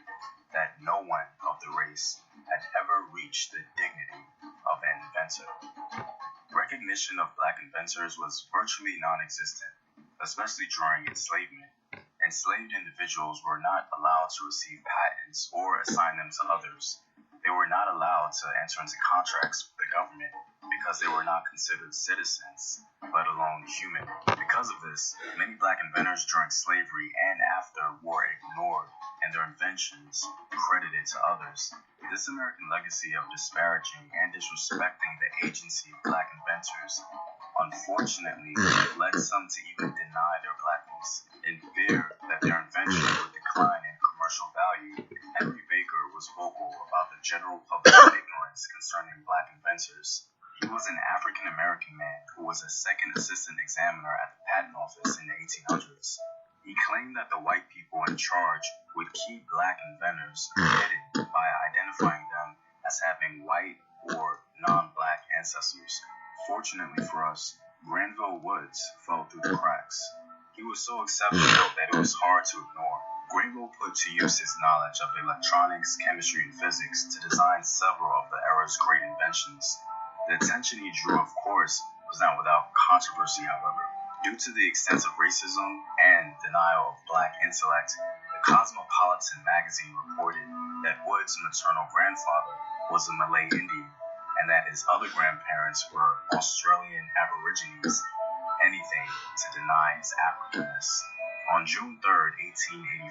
that no one of the race had ever reached the dignity of an inventor. Recognition of black inventors was virtually non-existent, especially during enslavement. Enslaved individuals were not allowed to receive patents or assign them to others. They were not allowed to enter into contracts with the government because they were not considered citizens, let alone human. Because of this, many black inventors during slavery and after were ignored and their inventions credited to others. This American legacy of disparaging and disrespecting the agency of black inventors unfortunately led some to even deny their blackness in fear that their invention would decline in commercial value. Henry Baker was vocal about the general public's ignorance concerning black inventors. He was an African-American man who was a second assistant examiner at the patent office in the 1800s. He claimed that the white people in charge would keep black inventors hidden by identifying them as having white or non-black ancestors. Fortunately for us, Granville Woods fell through the cracks. He was so exceptional that it was hard to ignore. Granville put to use his knowledge of electronics, chemistry, and physics to design several of the era's great inventions. The attention he drew, of course, was not without controversy, however. Due to the extensive racism and denial of black intellect, the Cosmopolitan magazine reported that Woods' maternal grandfather was a Malay Indian, and that his other grandparents were Australian Aborigines, anything to deny his Africanness. On June 3,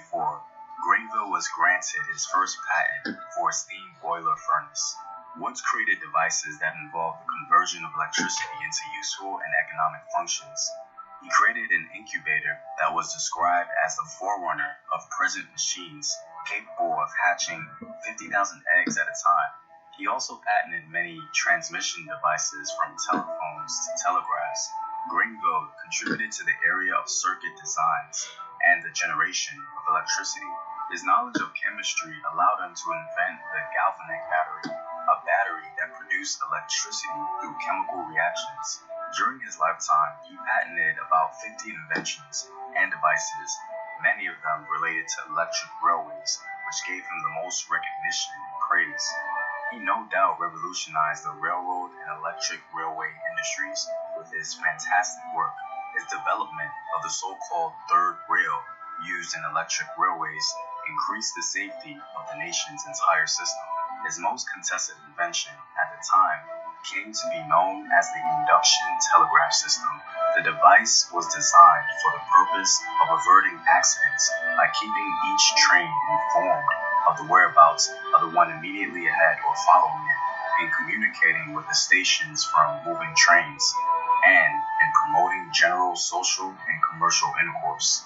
1884, Granville was granted his first patent for a steam boiler furnace. Woods created devices that involved the conversion of electricity into useful and economic functions. He created an incubator that was described as the forerunner of present machines, capable of hatching 50,000 eggs at a time. He also patented many transmission devices from telephones to telegraphs. Granville contributed to the area of circuit designs and the generation of electricity. His knowledge of chemistry allowed him to invent the galvanic battery, a battery that produced electricity through chemical reactions. During his lifetime, he patented about 50 inventions and devices, many of them related to electric railways, which gave him the most recognition and praise. He no doubt revolutionized the railroad and electric railway industries with his fantastic work. His development of the so-called third rail used in electric railways increased the safety of the nation's entire system. His most contested invention at the time came to be known as the induction telegraph system. The device was designed for the purpose of averting accidents by keeping each train informed of the whereabouts of the one immediately ahead or following it, and communicating with the stations from moving trains, and in promoting general social and commercial intercourse.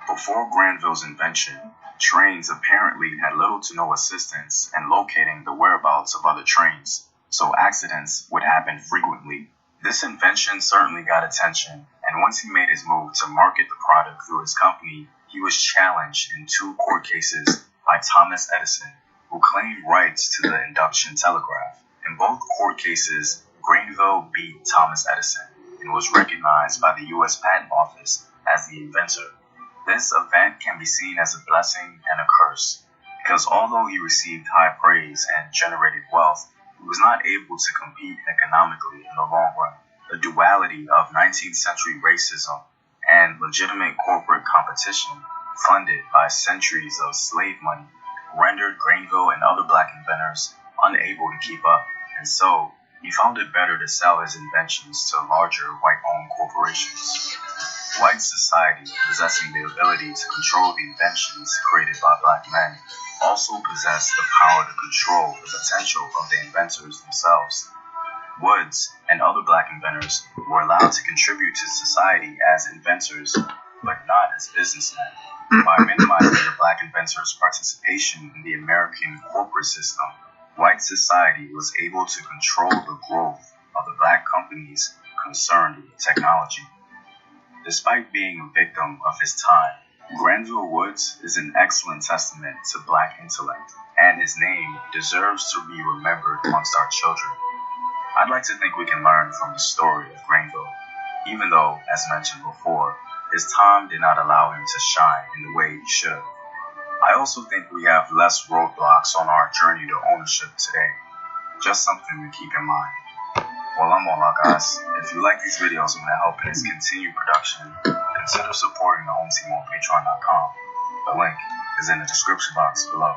Before Granville's invention, trains apparently had little to no assistance in locating the whereabouts of other trains, so accidents would happen frequently. This invention certainly got attention, and once he made his move to market the product through his company, he was challenged in 2 court cases by Thomas Edison, who claimed rights to the induction telegraph. In both court cases, Granville beat Thomas Edison and was recognized by the U.S. Patent Office as the inventor. This event can be seen as a blessing and a curse, because although he received high praise and generated wealth, he was not able to compete economically in the long run. The duality of 19th century racism and legitimate corporate competition, funded by centuries of slave money, rendered Granville and other black inventors unable to keep up, and so he found it better to sell his inventions to larger white-owned corporations. White society, possessing the ability to control the inventions created by black men, also possessed the power to control the potential of the inventors themselves. Woods and other black inventors were allowed to contribute to society as inventors, but not as businessmen. By minimizing the black inventors' participation in the American corporate system, white society was able to control the growth of the black companies concerned with technology. Despite being a victim of his time, Granville Woods is an excellent testament to black intellect, and his name deserves to be remembered amongst our children. I'd like to think we can learn from the story of Granville, even though, as mentioned before, his time did not allow him to shine in the way he should. I also think we have less roadblocks on our journey to ownership today. Just something to keep in mind. Well, I'm all out, guys. If you like these videos and want to help in its continued production, consider supporting the home team on patreon.com. The link is in the description box below.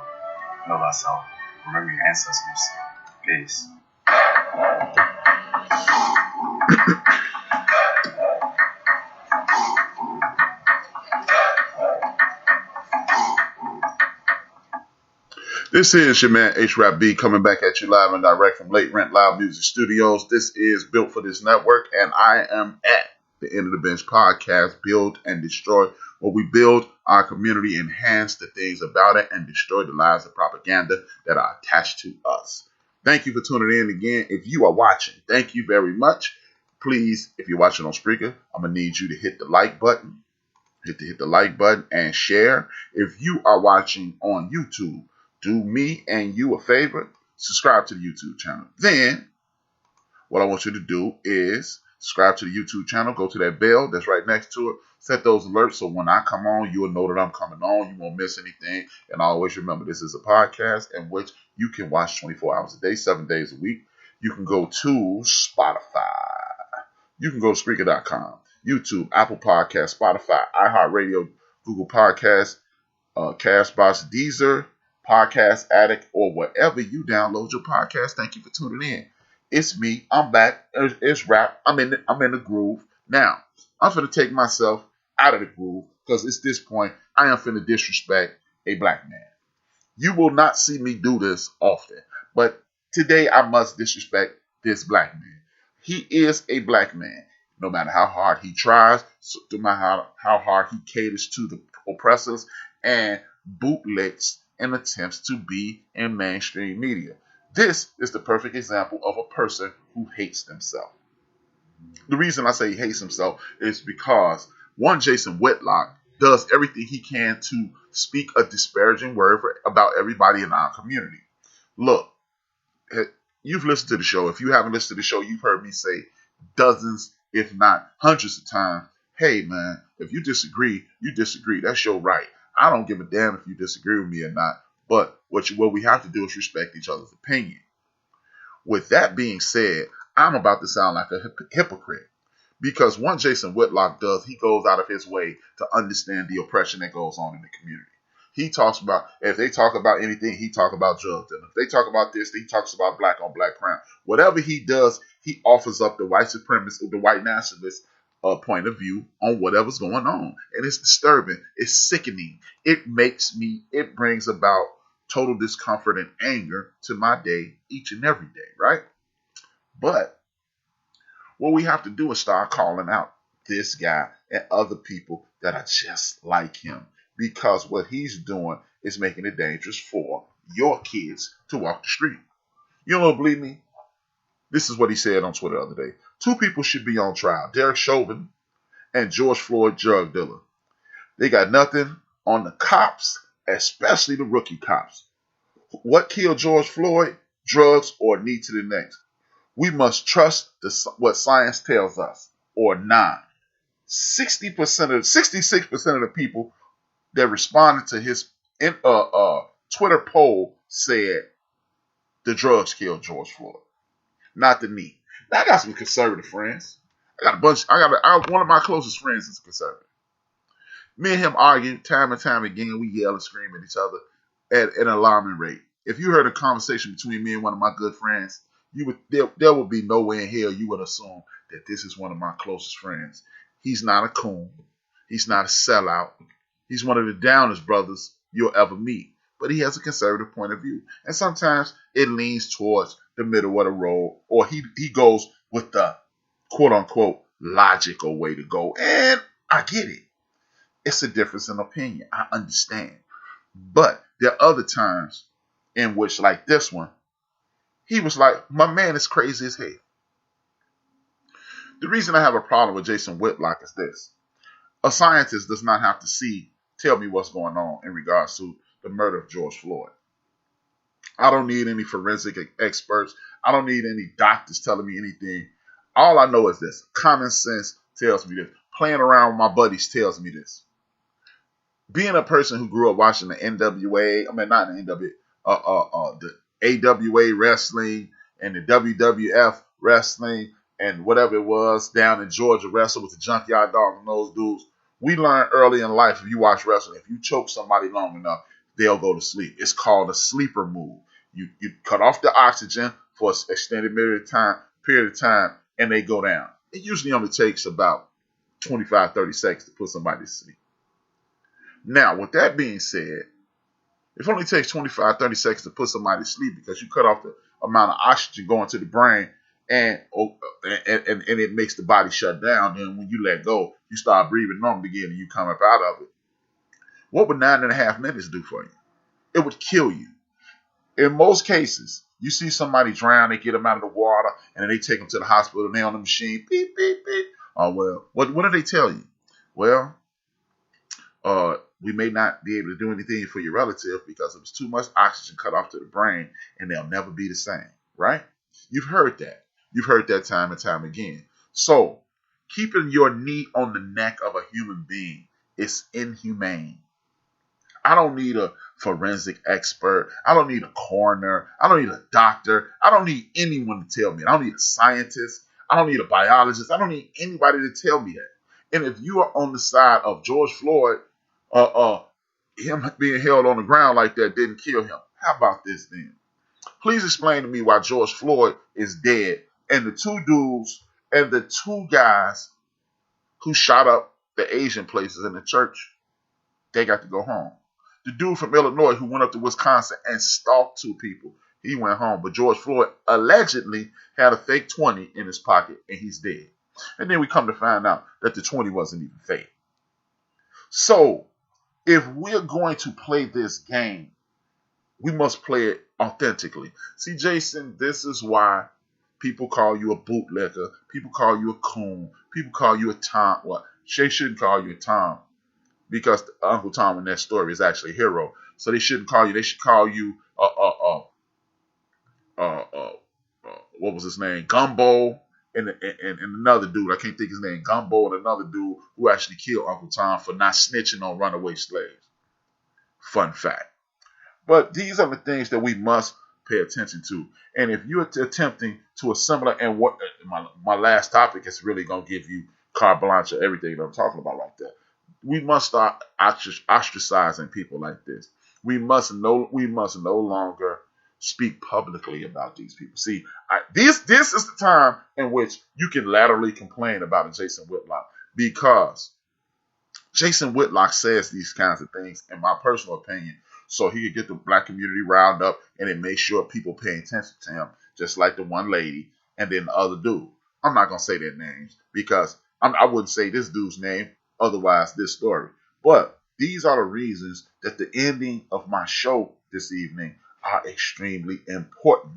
Know thyself. Remember your ancestors. Peace. This is your man HRap B coming back at you live and direct from Late Rent Live Music Studios. This is Built for This Network, and I am at the End of the Bench podcast, Build and Destroy, where we build our community, enhance the things about it, and destroy the lies of propaganda that are attached to us. Thank you for tuning in again. If you are watching, thank you very much. Please, if you're watching on Spreaker, I'm going to need you to hit the like button. Hit the like button and share. If you are watching on YouTube, do me and you a favor, subscribe to the YouTube channel. Then, what I want you to do is subscribe to the YouTube channel, go to that bell that's right next to it, set those alerts so when I come on, you'll know that I'm coming on, you won't miss anything, and always remember, this is a podcast in which you can watch 24 hours a day, 7 days a week. You can go to Spotify. You can go to Spreaker.com, YouTube, Apple Podcasts, Spotify, iHeartRadio, Google Podcasts, Castbox, Deezer, Podcast Addict, or wherever you download your podcast. Thank you for tuning in. It's me. I'm back. It's rap. I'm in the groove. Now, I'm finna take myself out of the groove because it's this point I am finna disrespect a black man. You will not see me do this often, but today I must disrespect this black man. He is a black man. No matter how hard he tries, no matter how hard he caters to the oppressors and bootlegs and attempts to be in mainstream media. This is the perfect example of a person who hates themselves. The reason I say he hates himself is because, one, Jason Whitlock does everything he can to speak a disparaging word about everybody in our community. Look, you've listened to the show. If you haven't listened to the show, you've heard me say dozens, if not hundreds of times, hey man, if you disagree, you disagree. That's your right. I don't give a damn if you disagree with me or not, but what we have to do is respect each other's opinion. With that being said, I'm about to sound like a hypocrite because what Jason Whitlock does, he goes out of his way to understand the oppression that goes on in the community. He talks about, if they talk about anything, he talks about drugs. And if they talk about this, he talks about black on black crime. Whatever he does, he offers up the white supremacist or the white nationalist point of view on whatever's going on. And it's disturbing. It's sickening. It brings about total discomfort and anger to my day each and every day, right? But what we have to do is start calling out this guy and other people that are just like him, because what he's doing is making it dangerous for your kids to walk the street. You don't believe me? This is what he said on Twitter the other day. 2 people should be on trial, Derek Chauvin and George Floyd, drug dealer. They got nothing on the cops, especially the rookie cops. What killed George Floyd? Drugs or knee to the neck. We must trust what science tells us, or not. 66% of the people that responded to his Twitter poll said the drugs killed George Floyd, not the knee. Now, I got some conservative friends. One of my closest friends is a conservative. Me and him argue time and time again. We yell and scream at each other at an alarming rate. If you heard a conversation between me and one of my good friends, there would be no way in hell you would assume that this is one of my closest friends. He's not a coon. He's not a sellout. He's one of the downest brothers you'll ever meet. But he has a conservative point of view. And sometimes it leans towards the middle of the road, or he goes with the quote-unquote logical way to go. And I get it. It's a difference in opinion. I understand. But there are other times in which, like this one, he was like, my man is crazy as hell. The reason I have a problem with Jason Whitlock is this. A scientist does not have to tell me what's going on in regards to the murder of George Floyd. I don't need any forensic experts. I don't need any doctors telling me anything. All I know is this. Common sense tells me this. Playing around with my buddies tells me this. Being a person who grew up watching the NWA, the AWA wrestling and the WWF wrestling and whatever it was down in Georgia, wrestle with the Junkyard Dog and those dudes. We learned early in life, if you watch wrestling, if you choke somebody long enough, they'll go to sleep. It's called a sleeper move. You cut off the oxygen for an extended period of time, and they go down. It usually only takes about 25, 30 seconds to put somebody to sleep. Now, with that being said, if it only takes 25, 30 seconds to put somebody to sleep because you cut off the amount of oxygen going to the brain and it makes the body shut down, then when you let go, you start breathing normal again and you come up out of it. What would 9.5 minutes do for you? It would kill you. In most cases, you see somebody drown, they get them out of the water, and then they take them to the hospital, and they're on the machine, beep, beep, beep. Oh, well, what do they tell you? Well, we may not be able to do anything for your relative because there was too much oxygen cut off to the brain, and they'll never be the same, right? You've heard that. You've heard that time and time again. So, keeping your knee on the neck of a human being is inhumane. I don't need a forensic expert. I don't need a coroner. I don't need a doctor. I don't need anyone to tell me. I don't need a scientist. I don't need a biologist. I don't need anybody to tell me that. And if you are on the side of George Floyd, him being held on the ground like that didn't kill him, how about this then? Please explain to me why George Floyd is dead and the 2 dudes and the 2 guys who shot up the Asian places in the church, they got to go home. The dude from Illinois who went up to Wisconsin and stalked 2 people, he went home. But George Floyd allegedly had a fake 20 in his pocket and he's dead. And then we come to find out that the 20 wasn't even fake. So, if we're going to play this game, we must play it authentically. See, Jason, this is why people call you a bootlegger. People call you a coon. People call you a Tom. Well, they shouldn't call you a Tom because Uncle Tom in that story is actually a hero. So they shouldn't call you. They should call you what was his name? Gumbo and another dude. I can't think his name. Gumbo and another dude who actually killed Uncle Tom for not snitching on runaway slaves. Fun fact. But these are the things that we must pay attention to. And if you're attempting to assemble, and what my last topic is really going to give you carte blanche of everything that I'm talking about like that. We must start ostracizing people like this. We must no longer speak publicly about these people. See, this is the time in which you can laterally complain about a Jason Whitlock, because Jason Whitlock says these kinds of things, in my personal opinion, so he could get the black community riled up and it makes sure people pay attention to him, just like the one lady and then the other dude. I'm not going to say their names because I wouldn't say this dude's name otherwise this story. But these are the reasons that the ending of my show this evening are extremely important.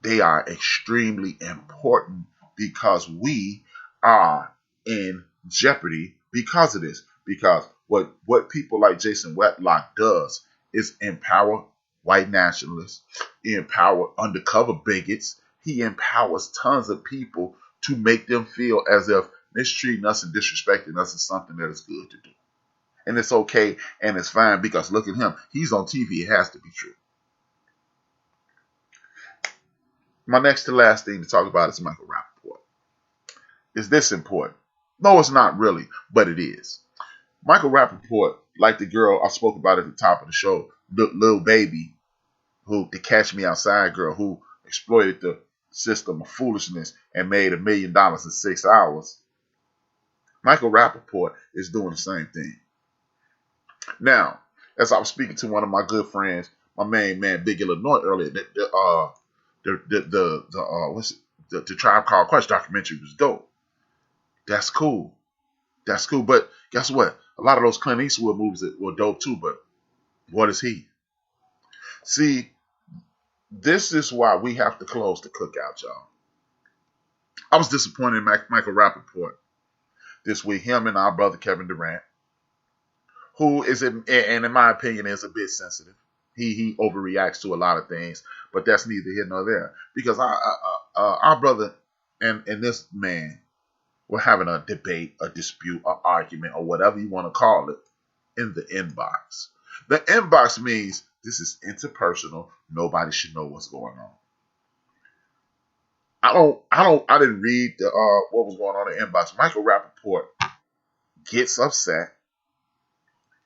They are extremely important because we are in jeopardy because of this. Because what people like Jason Whitlock does is empower white nationalists. He empowers undercover bigots. He empowers tons of people to make them feel as if mistreating us and disrespecting us is something that is good to do. And it's okay and it's fine because look at him. He's on TV. It has to be true. My next to last thing to talk about is Michael Rappaport. Is this important? No, it's not really, but it is. Michael Rappaport, like the girl I spoke about at the top of the show, Lil Baby, the Catch Me Outside girl who exploited the system of foolishness and made $1 million in 6 hours. Michael Rappaport is doing the same thing. Now, as I was speaking to one of my good friends, my main man, Big Illinois, earlier, the Tribe Called Quest documentary was dope. That's cool. That's cool. But guess what? A lot of those Clint Eastwood movies were dope too, but what is he? See, this is why we have to close the cookout, y'all. I was disappointed in Michael Rappaport this week. Him and our brother Kevin Durant, who is, and in my opinion, is a bit sensitive. He overreacts to a lot of things, but that's neither here nor there. Because our brother and this man were having a debate, a dispute, an argument, or whatever you want to call it, in the inbox. The inbox means this is interpersonal. Nobody should know what's going on. I didn't read what was going on in the inbox. Michael Rappaport gets upset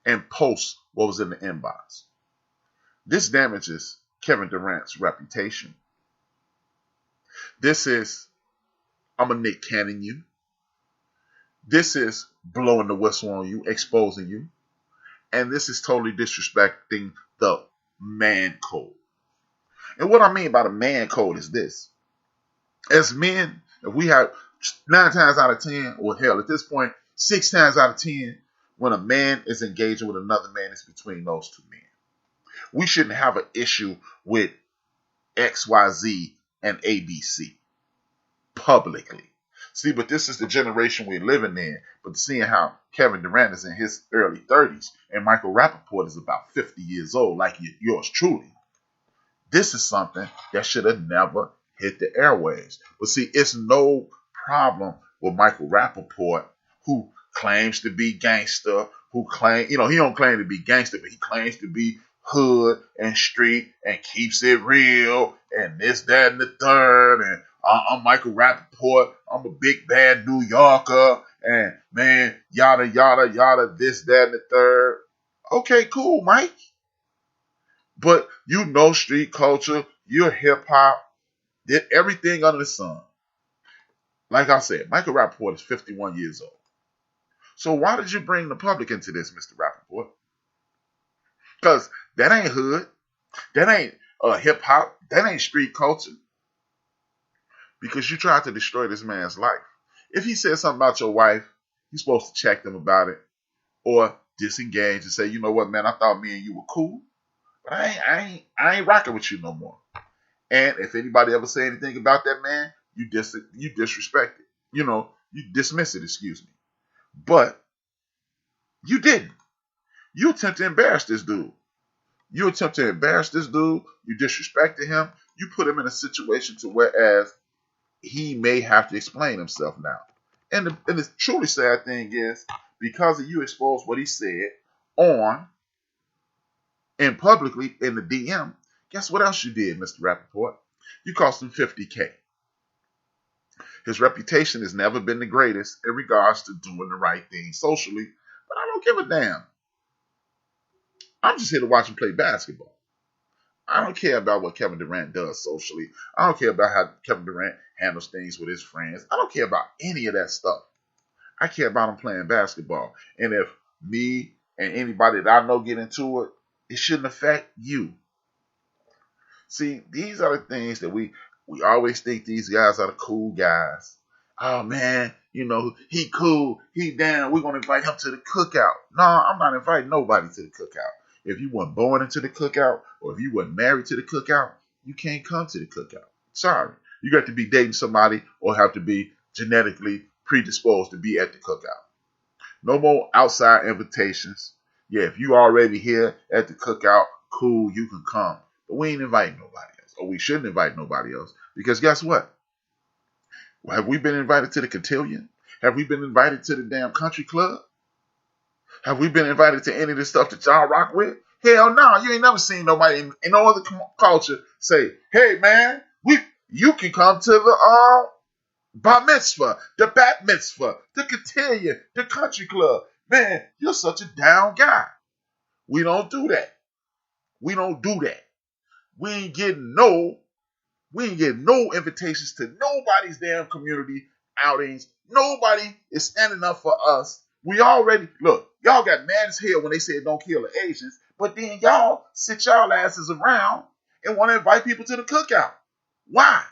and posts what was in the inbox. This damages Kevin Durant's reputation. This is, I'm a Nick Cannon you. This is blowing the whistle on you, exposing you. And this is totally disrespecting the man code. And what I mean by the man code is this. As men, if we have 9 times out of 10, or hell, at this point, 6 times out of 10, when a man is engaging with another man, it's between those two men. We shouldn't have an issue with XYZ and ABC publicly. See, but this is the generation we're living in. But seeing how Kevin Durant is in his early 30s and Michael Rappaport is about 50 years old, like yours truly, this is something that should have never hit the airwaves. But see, it's no problem with Michael Rappaport, who claims to be gangster, he don't claim to be gangster, but he claims to be hood and street and keeps it real and this, that, and the third. And I'm Michael Rappaport. I'm a big bad New Yorker. And man, yada, yada, yada, this, that, and the third. Okay, cool, Mike. But you know street culture. You're hip hop. Did everything under the sun. Like I said, Michael Rappaport is 51 years old. So why did you bring the public into this, Mr. Rappaport? Because that ain't hood. That ain't hip hop. That ain't street culture. Because you tried to destroy this man's life. If he said something about your wife, you're supposed to check them about it. Or disengage and say, you know what, man, I thought me and you were cool. But I ain't rocking with you no more. And if anybody ever say anything about that man, you disrespect it. You dismiss it, excuse me. But you didn't. You attempt to embarrass this dude. You disrespected him. You put him in a situation to whereas he may have to explain himself now. And the truly sad thing is, because of you exposed what he said on and publicly in the DM, guess what else you did, Mr. Rappaport? You cost him $50K. His reputation has never been the greatest in regards to doing the right thing socially, but I don't give a damn. I'm just here to watch him play basketball. I don't care about what Kevin Durant does socially. I don't care about how Kevin Durant handles things with his friends. I don't care about any of that stuff. I care about him playing basketball. And if me and anybody that I know get into it, it shouldn't affect you. See, these are the things that we always think these guys are the cool guys. Oh man, You know, he cool, he down, we're going to invite him to the cookout. No, I'm not inviting nobody to the cookout. If you weren't born into the cookout or if you weren't married to the cookout, you can't come to the cookout. Sorry. You got to be dating somebody or have to be genetically predisposed to be at the cookout. No more outside invitations. Yeah, if you already here at the cookout, cool, you can come. But we ain't inviting nobody else. Or we shouldn't invite nobody else. Because guess what? Have we been invited to the cotillion? Have we been invited to the damn country club? Have we been invited to any of the stuff that y'all rock with? Hell no. You ain't never seen nobody in no other culture say, hey man, you can come to the bar mitzvah, the bat mitzvah, the cotillion, the country club. Man, you're such a down guy. We don't do that. We don't do that. We ain't getting no invitations to nobody's damn community outings. Nobody is standing up for us. We already, look, y'all got mad as hell when they said don't kill the Asians, but then y'all sit y'all asses around and want to invite people to the cookout. Why?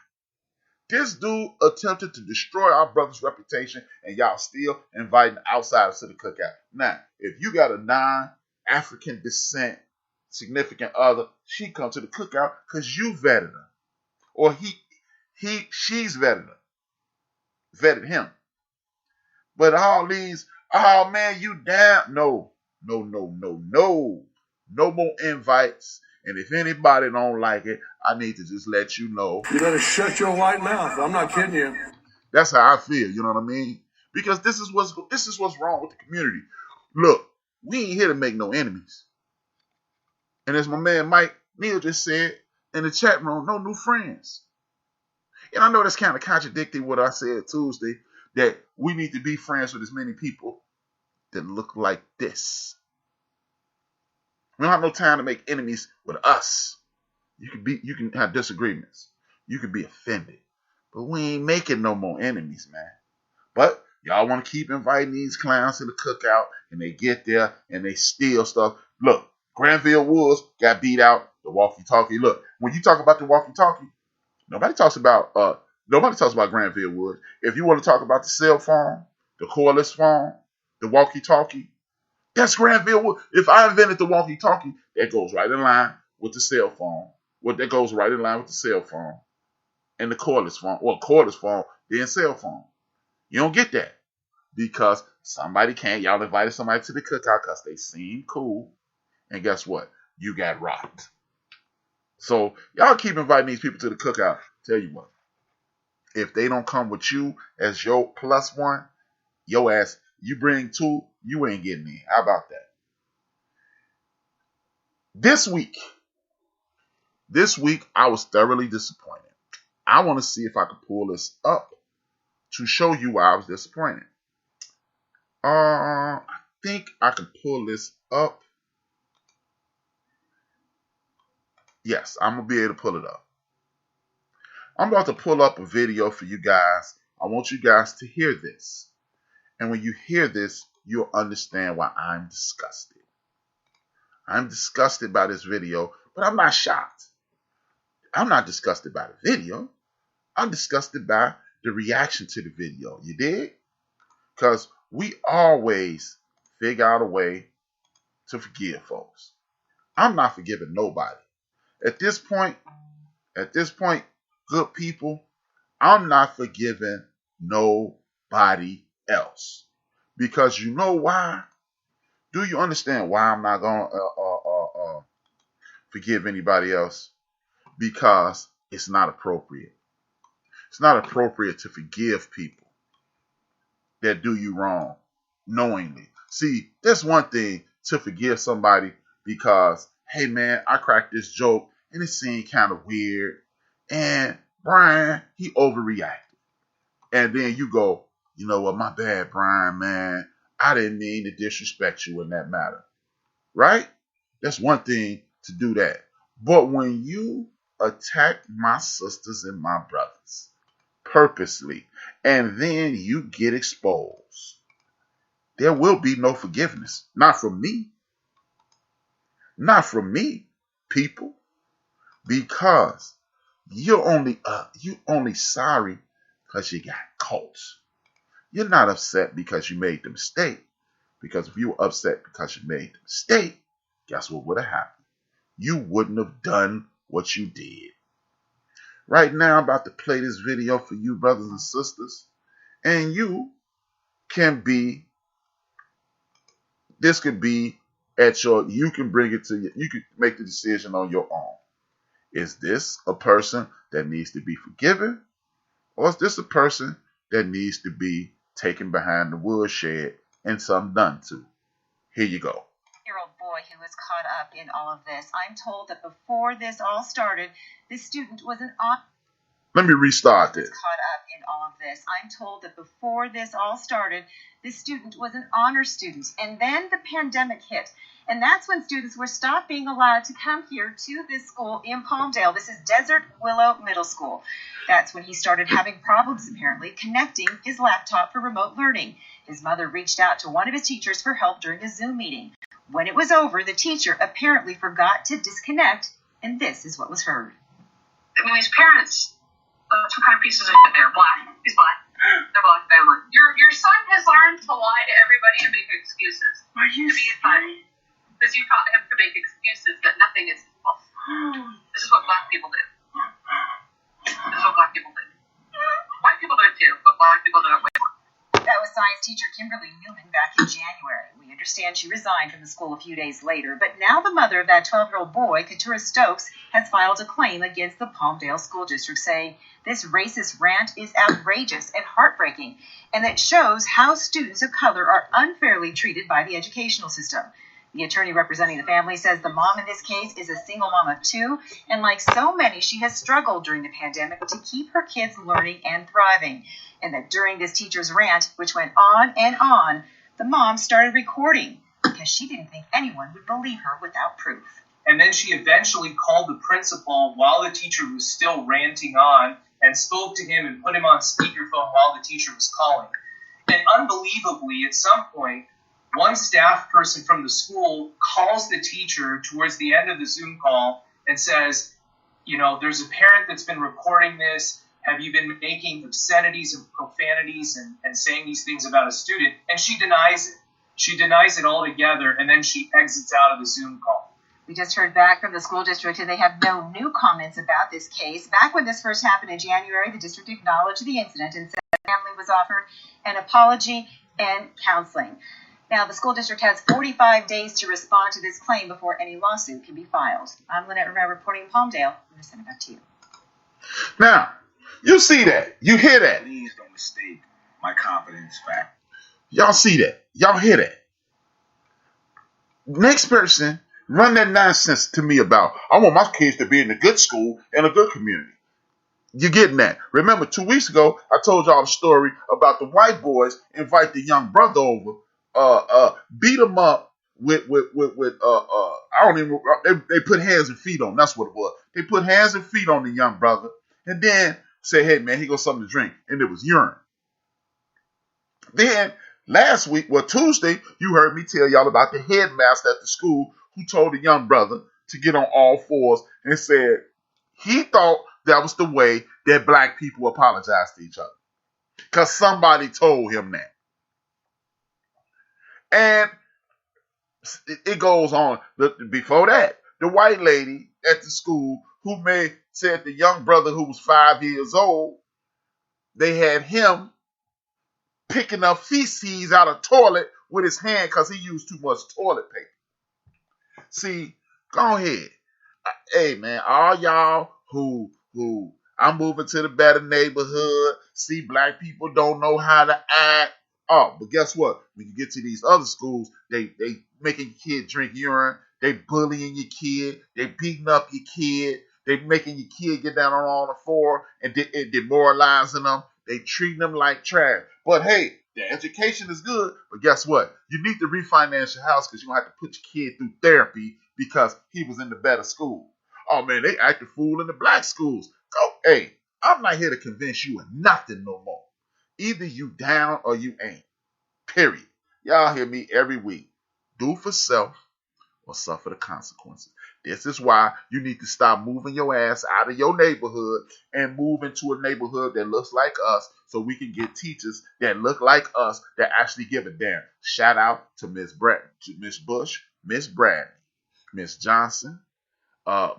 This dude attempted to destroy our brother's reputation, and y'all still inviting outsiders to the cookout. Now, if you got a non-African descent significant other, she come to the cookout because you vetted her. Or she's vetted him. But all these, oh man, you down. No. No more invites. And if anybody don't like it, I need to just let you know. You better shut your white mouth. I'm not kidding you. That's how I feel, you know what I mean? Because this is what's wrong with the community. Look, we ain't here to make no enemies. And as my man Mike Neal just said in the chat room, no new friends. And I know that's kind of contradicting what I said Tuesday, that we need to be friends with as many people that look like this. We don't have no time to make enemies with us. You can have disagreements. You can be offended. But we ain't making no more enemies, man. But y'all want to keep inviting these clowns to the cookout, and they get there and they steal stuff. Look, Granville Woods got beat out the walkie-talkie. Look, when you talk about the walkie-talkie, nobody talks about Granville Woods. If you want to talk about the cell phone, the cordless phone, the walkie-talkie, that's Granville Woods. If I invented the walkie-talkie, that goes right in line with the cell phone. That goes right in line with the cell phone and the cordless phone, or cordless phone, then cell phone. You don't get that because y'all invited somebody to the cookout because they seem cool, and guess what? You got rocked. So y'all keep inviting these people to the cookout. Tell you what, if they don't come with you as your plus one, your ass, you bring two, you ain't getting in. How about that? This week, I was thoroughly disappointed. I want to see if I can pull this up to show you why I was disappointed. I think I can pull this up. Yes, I'm going to be able to pull it up. I'm about to pull up a video for you guys. I want you guys to hear this. And when you hear this, you'll understand why I'm disgusted. I'm disgusted by this video, but I'm not shocked. I'm not disgusted by the video. I'm disgusted by the reaction to the video. You dig? Because we always figure out a way to forgive folks. I'm not forgiving nobody. At this point, good people, I'm not forgiving nobody else. Because you know why? Do you understand why I'm not going to forgive anybody else? Because it's not appropriate. It's not appropriate to forgive people that do you wrong knowingly. See, that's one thing to forgive somebody because, hey man, I cracked this joke and it seemed kind of weird. And Brian, he overreacted. And then you go, you know what, my bad, Brian, man. I didn't mean to disrespect you in that matter. Right? That's one thing to do that. But when you attack my sisters and my brothers purposely, and then you get exposed, there will be no forgiveness. Not from me. Not from me, people. Because you're only sorry because you got caught. You're not upset because you made the mistake. Because if you were upset because you made the mistake, guess what would have happened? You wouldn't have done what you did. Right now, I'm about to play this video for you, brothers and sisters. And you can be, this could be at your, you can bring it to you. You can make the decision on your own. Is this a person that needs to be forgiven? Or is this a person that needs to be taken behind the woodshed and something done to? Here you go. Year-old boy who was caught up in all of this. I'm told that before this all started, this student was an Let me restart this. Caught up in all of this. I'm told that before this all started, this student was an honor student, and then the pandemic hit. And that's when students were stopped being allowed to come here to this school in Palmdale. This is Desert Willow Middle School. That's when he started having problems, apparently, connecting his laptop for remote learning. His mother reached out to one of his teachers for help during a Zoom meeting. When it was over, the teacher apparently forgot to disconnect, and this is what was heard. I mean, his parents, two kind of pieces of shit there. Black. He's black. They're black family. Your son has learned to lie to everybody and make excuses. Are you to be funny? Because you taught him to make excuses that nothing is his fault. This is what black people do. This is what black people do. White people do it too, but black people do it way more. That was science teacher Kimberly Newman back in January. We understand she resigned from the school a few days later, but now the mother of that 12-year-old boy, Keturah Stokes, has filed a claim against the Palmdale School District, saying this racist rant is outrageous and heartbreaking, and that shows how students of color are unfairly treated by the educational system. The attorney representing the family says the mom in this case is a single mom of two, and like so many, she has struggled during the pandemic to keep her kids learning and thriving. And that during this teacher's rant, which went on and on, the mom started recording because she didn't think anyone would believe her without proof. And then she eventually called the principal while the teacher was still ranting on and spoke to him and put him on speakerphone while the teacher was calling. And unbelievably, at some point, one staff person from the school calls the teacher towards the end of the Zoom call and says, you know, there's a parent that's been recording this. Have you been making obscenities and profanities and saying these things about a student? And she denies it. She denies it altogether, and then she exits out of the Zoom call. We just heard back from the school district, and they have no new comments about this case. Back when this first happened in January, the district acknowledged the incident and said the family was offered an apology and counseling. Now, the school district has 45 days to respond to this claim before any lawsuit can be filed. I'm Lynette Romero reporting in Palmdale. I'm going to send it back to you. Now, you see that. You hear that. Please don't mistake my confidence factor. Y'all see that. Y'all hear that. Next person, run that nonsense to me about, I want my kids to be in a good school and a good community. You're getting that. Remember, 2 weeks ago, I told y'all the story about the white boys invite the young brother over, beat him up with I don't even, they put hands and feet on him. That's what it was. They put hands and feet on the young brother and then say, hey, man, here goes something to drink. And it was urine. Then last week, well, Tuesday, you heard me tell y'all about the headmaster at the school who told the young brother to get on all fours and said he thought that was the way that black people apologize to each other. Because somebody told him that. And it goes on. Before that, the white lady at the school who said the young brother who was 5 years old, they had him picking up feces out of toilet with his hand because he used too much toilet paper. See, go ahead. Hey, man, all y'all who I'm moving to the better neighborhood, see black people don't know how to act. Oh, but guess what? When you get to these other schools, they making your kid drink urine. They bullying your kid. They beating up your kid. They making your kid get down on all the floor and demoralizing them. They treating them like trash. But hey, the education is good. But guess what? You need to refinance your house because you're going to have to put your kid through therapy because he was in the better school. Oh, man, they act a fool in the black schools. Go, hey, I'm not here to convince you of nothing no more. Either you down or you ain't. Period. Y'all hear me every week. Do for self or suffer the consequences. This is why you need to stop moving your ass out of your neighborhood and move into a neighborhood that looks like us so we can get teachers that look like us that actually give a damn. Shout out to Miss Bush, Miss Brad, Miss Johnson,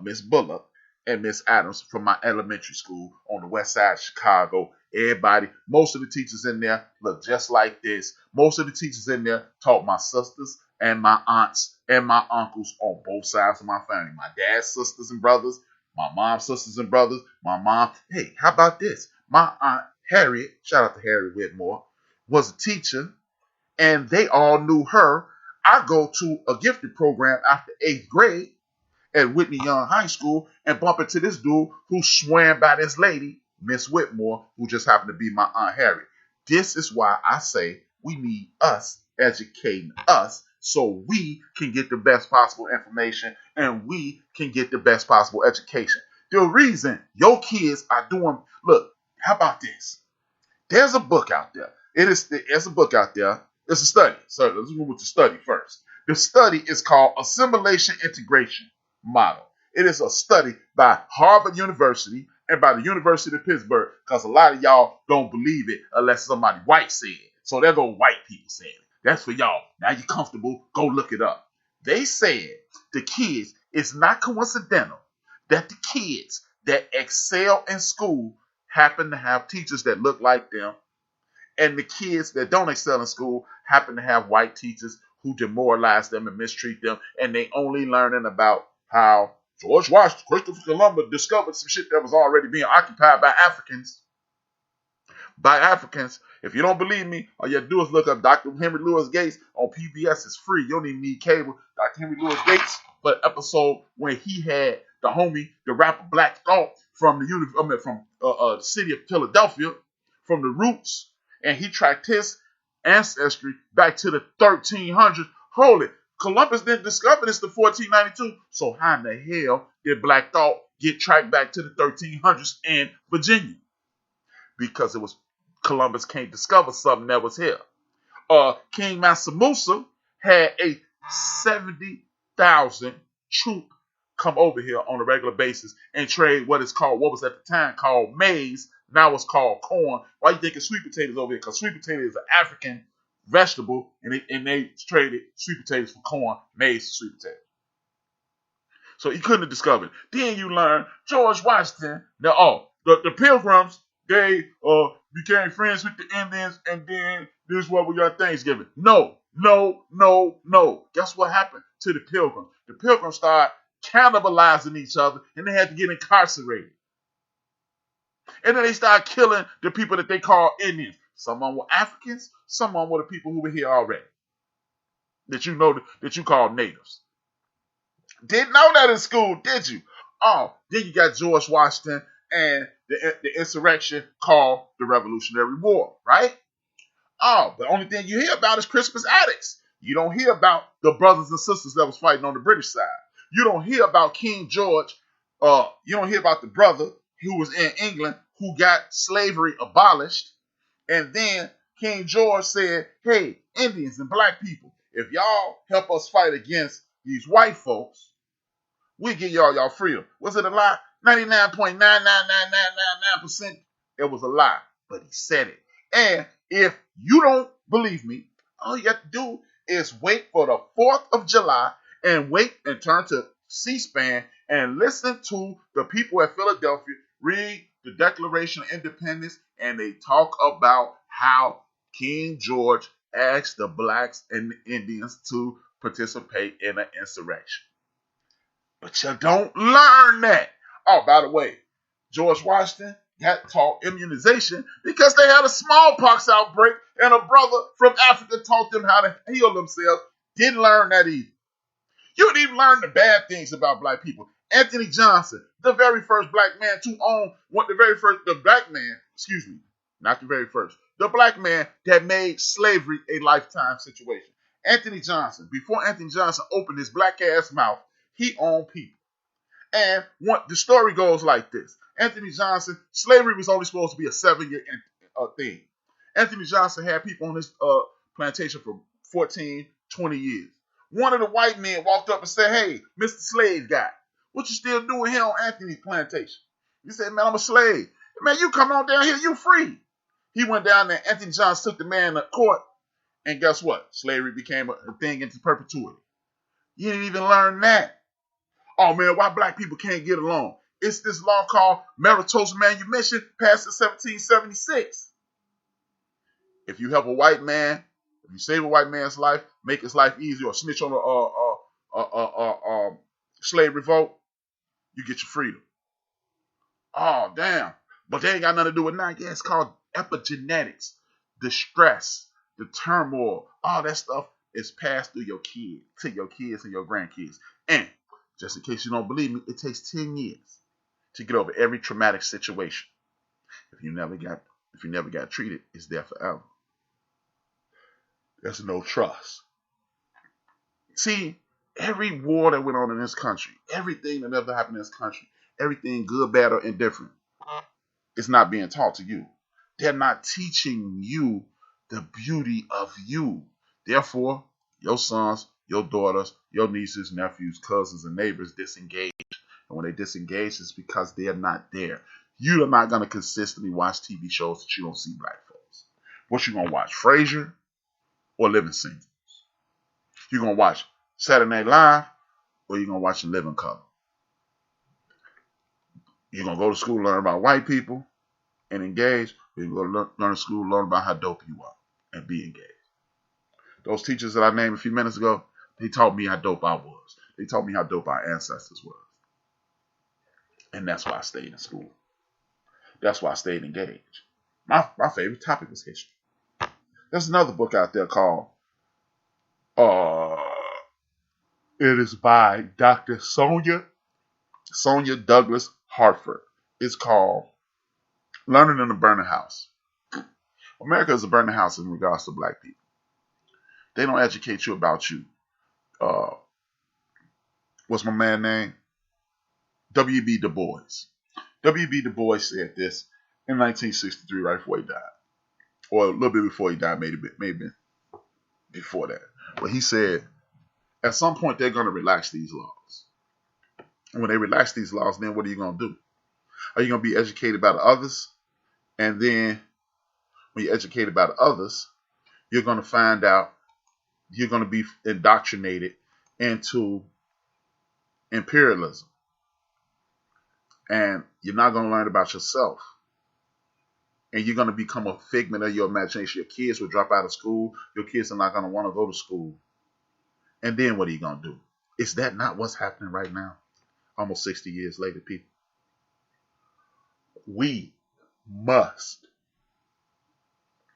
Miss Bullock, and Miss Adams from my elementary school on the west side of Chicago. Everybody, most of the teachers in there look just like this. Most of the teachers in there taught my sisters and my aunts and my uncles on both sides of my family. My dad's sisters and brothers, my mom's sisters and brothers, my mom. Hey, how about this? My aunt Harriet, shout out to Harriet Whitmore, was a teacher, and they all knew her. I go to a gifted program after 8th grade at Whitney Young High School and bump into this dude who swam by this lady, Miss Whitmore, who just happened to be my Aunt Harriet. This is why I say we need us educating us so we can get the best possible information and we can get the best possible education. The reason your kids are doing, look, how about this? There's a book out there. There's a book out there. It's a study. So let's move with the study first. The study is called Assimilation Integration Model. It is a study by Harvard University and by the University of Pittsburgh, because a lot of y'all don't believe it unless somebody white said it. So there go white people saying it. That's for y'all. Now you're comfortable. Go look it up. They said the kids, it's not coincidental that the kids that excel in school happen to have teachers that look like them, and the kids that don't excel in school happen to have white teachers who demoralize them and mistreat them, and they only learning about how George Washington, Christopher Columbus discovered some shit that was already being occupied by Africans. If you don't believe me, all you have to do is look up Dr. Henry Louis Gates on PBS. It's free. You don't even need cable. Dr. Henry Louis Gates, but episode when he had the homie, the rapper Black Thought from the city of Philadelphia, from the roots, and he tracked his ancestry back to the 1300s. Holy, Columbus didn't discover this until 1492. So how in the hell did Black Thought get tracked back to the 1300s in Virginia? Because it was Columbus can't discover something that was here. King Mansa Musa had a 70,000 troop come over here on a regular basis and trade what was at the time called maize. Now it's called corn. Why you thinking sweet potatoes over here? Because sweet potato is an African vegetable, and they traded sweet potatoes for corn, maize for sweet potatoes. So he couldn't have discovered it. Then you learn George Washington. Now, the Pilgrims, they became friends with the Indians, and then this is what we got Thanksgiving. No. Guess what happened to the Pilgrims? The Pilgrims started cannibalizing each other, and they had to get incarcerated. And then they started killing the people that they call Indians. Some of them were Africans, some of them were the people who were here already. That you call natives. Didn't know that in school, did you? Oh, then you got George Washington and the insurrection called the Revolutionary War, right? Oh, the only thing you hear about is Crispus Attucks. You don't hear about the brothers and sisters that was fighting on the British side. You don't hear about King George. You don't hear about the brother who was in England who got slavery abolished. And then King George said, hey, Indians and black people, if y'all help us fight against these white folks, we give y'all freedom. Was it a lie? 99.99999%. It was a lie, but he said it. And if you don't believe me, all you have to do is wait for the 4th of July and wait and turn to C-SPAN and listen to the people at Philadelphia read the Declaration of Independence, and they talk about how King George asked the blacks and the Indians to participate in an insurrection. But you don't learn that. Oh, by the way, George Washington got taught immunization because they had a smallpox outbreak, and a brother from Africa taught them how to heal themselves. Didn't learn that either. You didn't even learn the bad things about black people. Anthony Johnson, the very first black man to own the black man that made slavery a lifetime situation. Anthony Johnson, before Anthony Johnson opened his black ass mouth, he owned people. And the story goes like this. Anthony Johnson, slavery was only supposed to be a 7-year thing. Anthony Johnson had people on his plantation for 14, 20 years. One of the white men walked up and said, "Hey, Mr. Slave Guy, what you still doing here on Anthony's plantation?" He said, "Man, I'm a slave." "Man, you come on down here, you free." He went down there, Anthony Johns took the man to court, and guess what? Slavery became a thing into perpetuity. You didn't even learn that. Oh man, why black people can't get along? It's this law called marital manumission, passed in 1776. If you help a white man, if you save a white man's life, make his life easier, or snitch on a slave revolt, you get your freedom. Oh, damn. But they ain't got nothing to do with that. Yeah, it's called epigenetics. The stress, the turmoil, all that stuff is passed through your kids, to your kids and your grandkids. And just in case you don't believe me, it takes 10 years to get over every traumatic situation. If you never got treated, it's there forever. There's no trust. See, every war that went on in this country, everything that ever happened in this country, everything good, bad, or indifferent, it's not being taught to you. They're not teaching you the beauty of you. Therefore, your sons, your daughters, your nieces, nephews, cousins, and neighbors disengage. And when they disengage, it's because they're not there. You are not going to consistently watch TV shows that you don't see black folks. What you going to watch? Frasier or Living Singles? You going to watch Saturday Night Live or you going to watch Living Color? You're going to go to school, learn about white people and engage, or you go to learn to school, learn about how dope you are and be engaged. Those teachers that I named a few minutes ago, they taught me how dope I was. They taught me how dope our ancestors were. And that's why I stayed in school. That's why I stayed engaged. My favorite topic was history. There's another book out there called, it is by Dr. Sonia Douglas Hartford. It's called Learning in a Burning House. America is a burning house in regards to black people. They don't educate you about you. What's my man's name? W.B. Du Bois. W.B. Du Bois said this in 1963, right before he died. Or a little bit before he died, maybe before that. But he said, at some point, they're going to relax these laws. And when they relax these laws, then what are you going to do? Are you going to be educated by the others? And then when you're educated by the others, you're going to find out you're going to be indoctrinated into imperialism. And you're not going to learn about yourself. And you're going to become a figment of your imagination. Your kids will drop out of school. Your kids are not going to want to go to school. And then what are you going to do? Is that not what's happening right now? Almost 60 years later, people. We must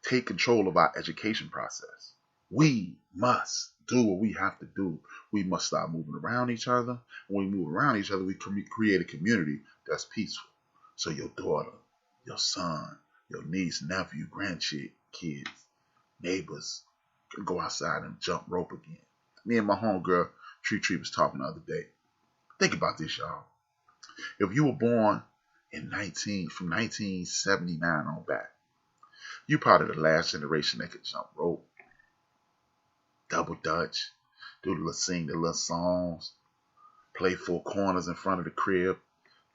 take control of our education process. We must do what we have to do. We must start moving around each other. When we move around each other, we create a community that's peaceful. So your daughter, your son, your niece, nephew, grandkids, kids, neighbors can go outside and jump rope again. Me and my homegirl, Tree was talking the other day. Think about this, y'all. If you were born from 1979 on back, you probably the last generation that could jump rope, double dutch, sing the little songs, play four corners in front of the crib,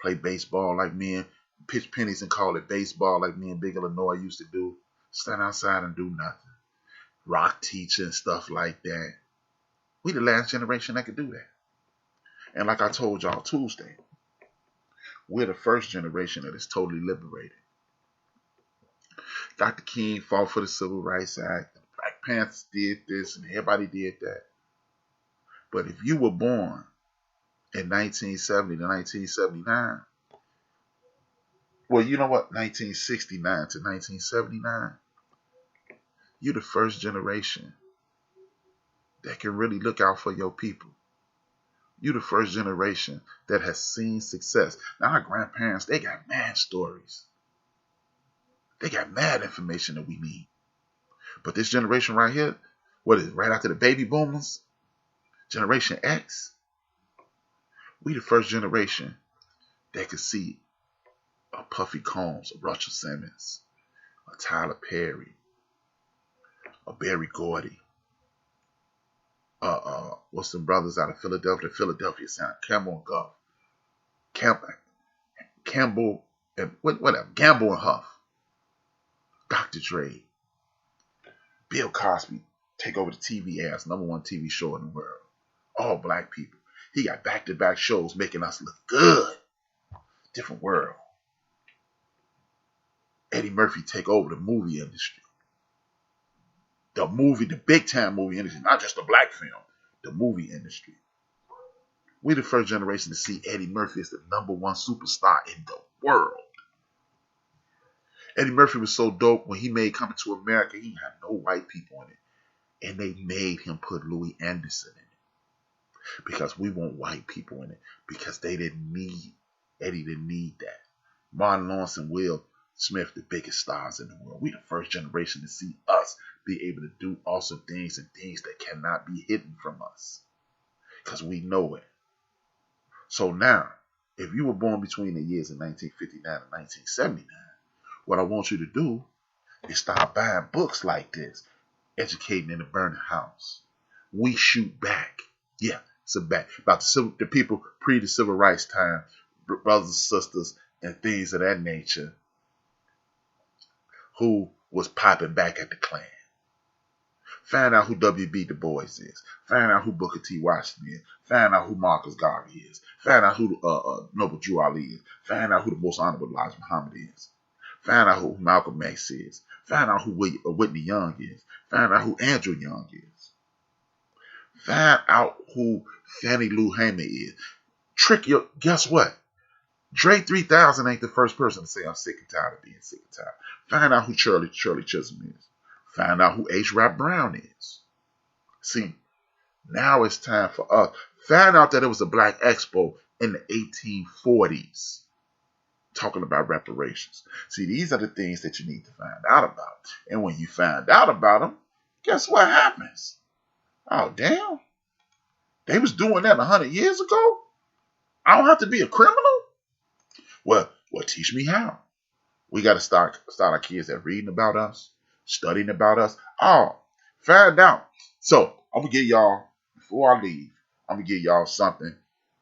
play baseball like me and pitch pennies and call it baseball like me and Big Illinois used to do. Stand outside and do nothing. Rock teacher and stuff like that. We the last generation that could do that. And like I told y'all Tuesday, we're the first generation that is totally liberated. Dr. King fought for the Civil Rights Act. The Black Panthers did this and everybody did that. But if you were born in 1970 to 1979, well, you know what? 1969 to 1979, you're the first generation that can really look out for your people. You're the first generation that has seen success. Now, our grandparents, they got mad stories. They got mad information that we need. But this generation right here, what is it, right after the baby boomers, Generation X, we the first generation that could see a Puffy Combs, a Russell Simmons, a Tyler Perry, a Berry Gordy, was some brothers out of Philadelphia. Philadelphia sound. Campbell and Guff. Campbell and whatever. Gamble and Huff. Dr. Dre. Bill Cosby take over the TV as #1 TV show in the world. All black people. He got back-to-back shows making us look good. Different world. Eddie Murphy take over the movie industry. The big-time movie industry, not just the black film, the movie industry. We the first generation to see Eddie Murphy as the #1 superstar in the world. Eddie Murphy was so dope when he made Coming to America, he had no white people in it. And they made him put Louis Anderson in it. Because we want white people in it. Because Eddie didn't need that. Martin Lawrence and Will Smith, the biggest stars in the world. We the first generation to see us be able to do awesome things and things that cannot be hidden from us. Because we know it. So now, if you were born between the years of 1959 and 1979, what I want you to do is start buying books like this. Educating in a Burning House. We Shoot Back. Yeah, it's about the people pre the civil rights time, brothers and sisters and things of that nature, who was popping back at the Klan. Find out who W.B. Du Bois is. Find out who Booker T. Washington is. Find out who Marcus Garvey is. Find out who Noble Drew Ali is. Find out who the Most Honorable Elijah Muhammad is. Find out who Malcolm X is. Find out who Whitney Young is. Find out who Andrew Young is. Find out who Fannie Lou Hamer is. Guess what? Dre 3000 ain't the first person to say I'm sick and tired of being sick and tired. Find out who Shirley Chisholm is. Find out who HRap Brown is. See, now it's time for us. Find out that it was a Black Expo in the 1840s. Talking about reparations. See, these are the things that you need to find out about. And when you find out about them, guess what happens? Oh, damn. They was doing that 100 years ago? I don't have to be a criminal? Well, teach me how. We got to start our kids at reading about us, studying about us. Oh, find out. So, I'm going to give y'all, before I leave, I'm going to give y'all something.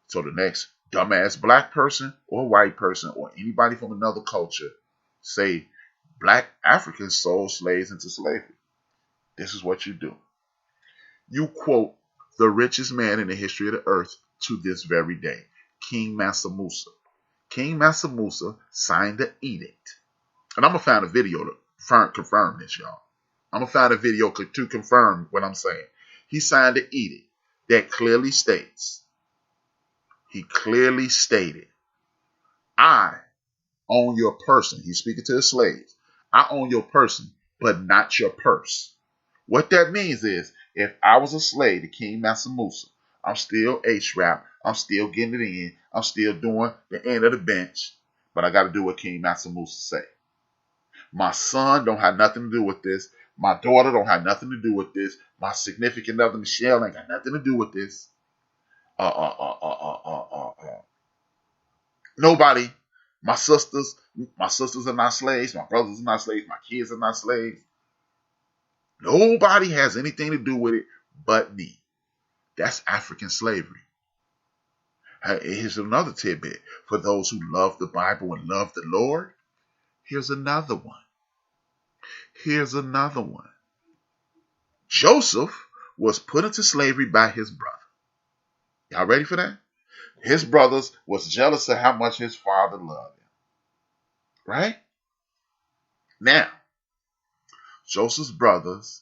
So the next dumbass black person or white person or anybody from another culture say black Africans sold slaves into slavery. This is what you do. You quote the richest man in the history of the earth to this very day, King Mansa Musa. King Mansa Musa signed the edict. And I'm going to find a video to confirm this, y'all. I'm going to find a video to confirm what I'm saying. He signed the edict that clearly states, he clearly stated, I own your person. He's speaking to his slaves. I own your person, but not your purse. What that means is, if I was a slave to King Mansa Musa, I'm still HRap. I'm still getting it in. I'm still doing the end of the bench. But I got to do what King Mansa Musa say. My son don't have nothing to do with this. My daughter don't have nothing to do with this. My significant other, Michelle, ain't got nothing to do with this. Nobody. My sisters are not slaves. My brothers are not slaves. My kids are not slaves. Nobody has anything to do with it but me. That's African slavery. Here's another tidbit. For those who love the Bible and love the Lord, here's another one. Here's another one. Joseph was put into slavery by his brother. Y'all ready for that? His brothers was jealous of how much his father loved him. Right? Now, Joseph's brothers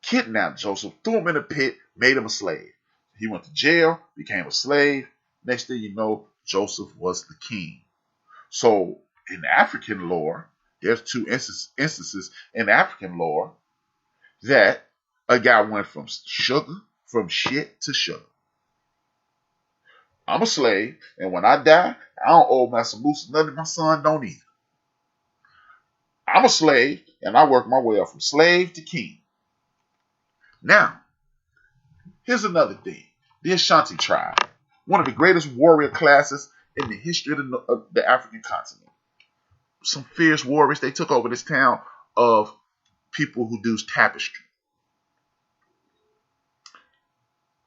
kidnapped Joseph, threw him in a pit, made him a slave. He went to jail, became a slave. Next thing you know, Joseph was the king. So, in African lore, there's two instances in African lore that a guy went from shit to sugar. I'm a slave, and when I die, I don't owe Mansa Musa nothing. My son don't either. I'm a slave, and I work my way up from slave to king. Now, here's another thing. The Ashanti tribe, one of the greatest warrior classes in the history of the African continent. Some fierce warriors. They took over this town of people who do tapestry.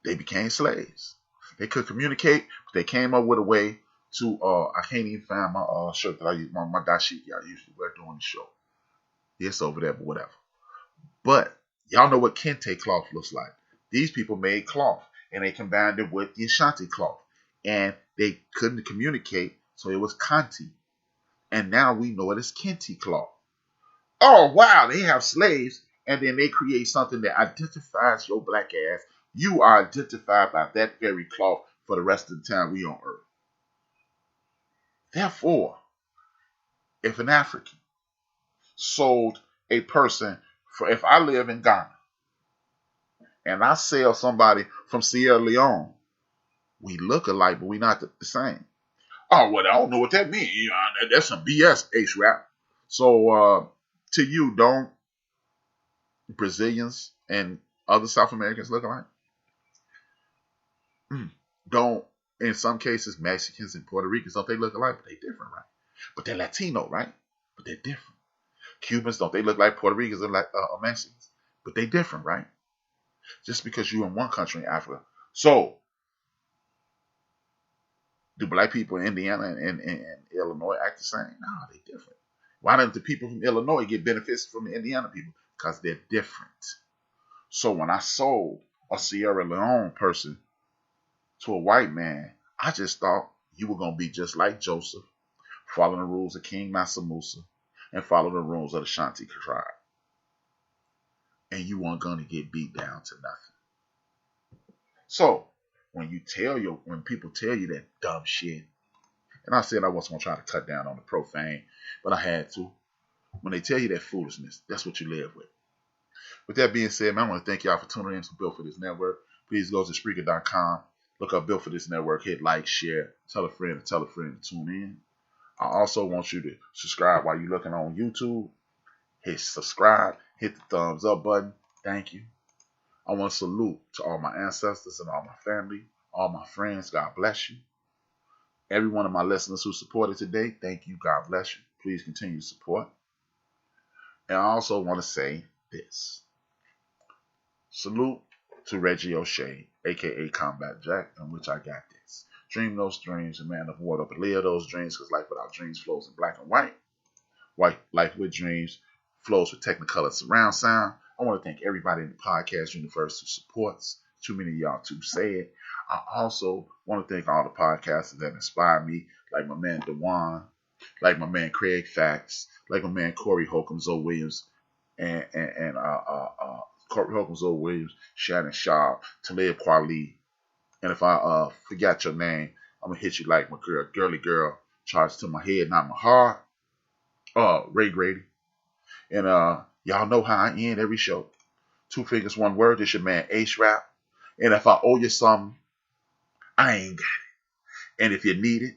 they became slaves. They could communicate, but they came up with a way to, I can't even find my shirt that I use, my dashiki I usually wear during the show. It's over there, but whatever. But y'all know what kente cloth looks like. These people made cloth, and they combined it with the Ashanti cloth. And they couldn't communicate, so it was kanti. And now we know it as kente cloth. Oh, wow, they have slaves, and then they create something that identifies your black ass. You are identified by that very cloth for the rest of the time we on earth. Therefore, if an African sold a person, for if I live in Ghana and I sell somebody from Sierra Leone, we look alike, but we not the same. Oh, well, I don't know what that means. That's some BS, HRap. So, to you, don't Brazilians and other South Americans look alike? Don't, in some cases, Mexicans and Puerto Ricans, don't they look alike? But they different, right? But they're Latino, right? But they're different. Cubans, don't they look like Puerto Ricans and like Mexicans? But they different, right? Just because you're in one country in Africa. So, do black people in Indiana and Illinois act the same? No, they're different. Why don't the people from Illinois get benefits from the Indiana people? Because they're different. So when I sold a Sierra Leone person to a white man, I just thought you were going to be just like Joseph, follow the rules of King Mansa Musa, and follow the rules of the Shanti tribe. And you weren't going to get beat down to nothing. So, when people tell you that dumb shit, and I said I wasn't going to try to cut down on the profane, but I had to. When they tell you that foolishness, that's what you live with. With that being said, man, I want to thank y'all for tuning in to Built for This Network. Please go to Spreaker.com, look up Built for This Network, hit like, share, tell a friend to tune in. I also want you to subscribe while you're looking on YouTube. Hit subscribe, hit the thumbs up button. Thank you. I want to salute to all my ancestors and all my family, all my friends. God bless you. Every one of my listeners who supported today, thank you. God bless you. Please continue to support. And I also want to say this. Salute to Reggie O'Shea, a.k.a. Combat Jack, in which I got this. Dream those dreams, a man of water, but live those dreams, because life without dreams flows in black and white. Life with dreams flows with Technicolor surround sound. I want to thank everybody in the podcast universe who supports. Too many of y'all to say it. I also want to thank all the podcasters that inspired me, like my man Dewan, like my man Craig Fax, like my man Corey Holcomb, Zoe Williams, and Corey Holcomb, Zoe Williams, Shannon Shaw, Talib Kweli. And if I forgot your name, I'm gonna hit you like my girly girl, charged to my head, not my heart. Ray Grady. And y'all know how I end every show. 2 fingers, 1 word. This your man HRap. And if I owe you something, I ain't got it. And if you need it,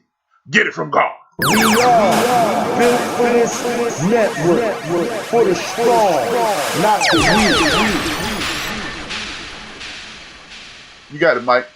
get it from God. We are Built for This Network, for the strong, not the weak. You got it, Mike.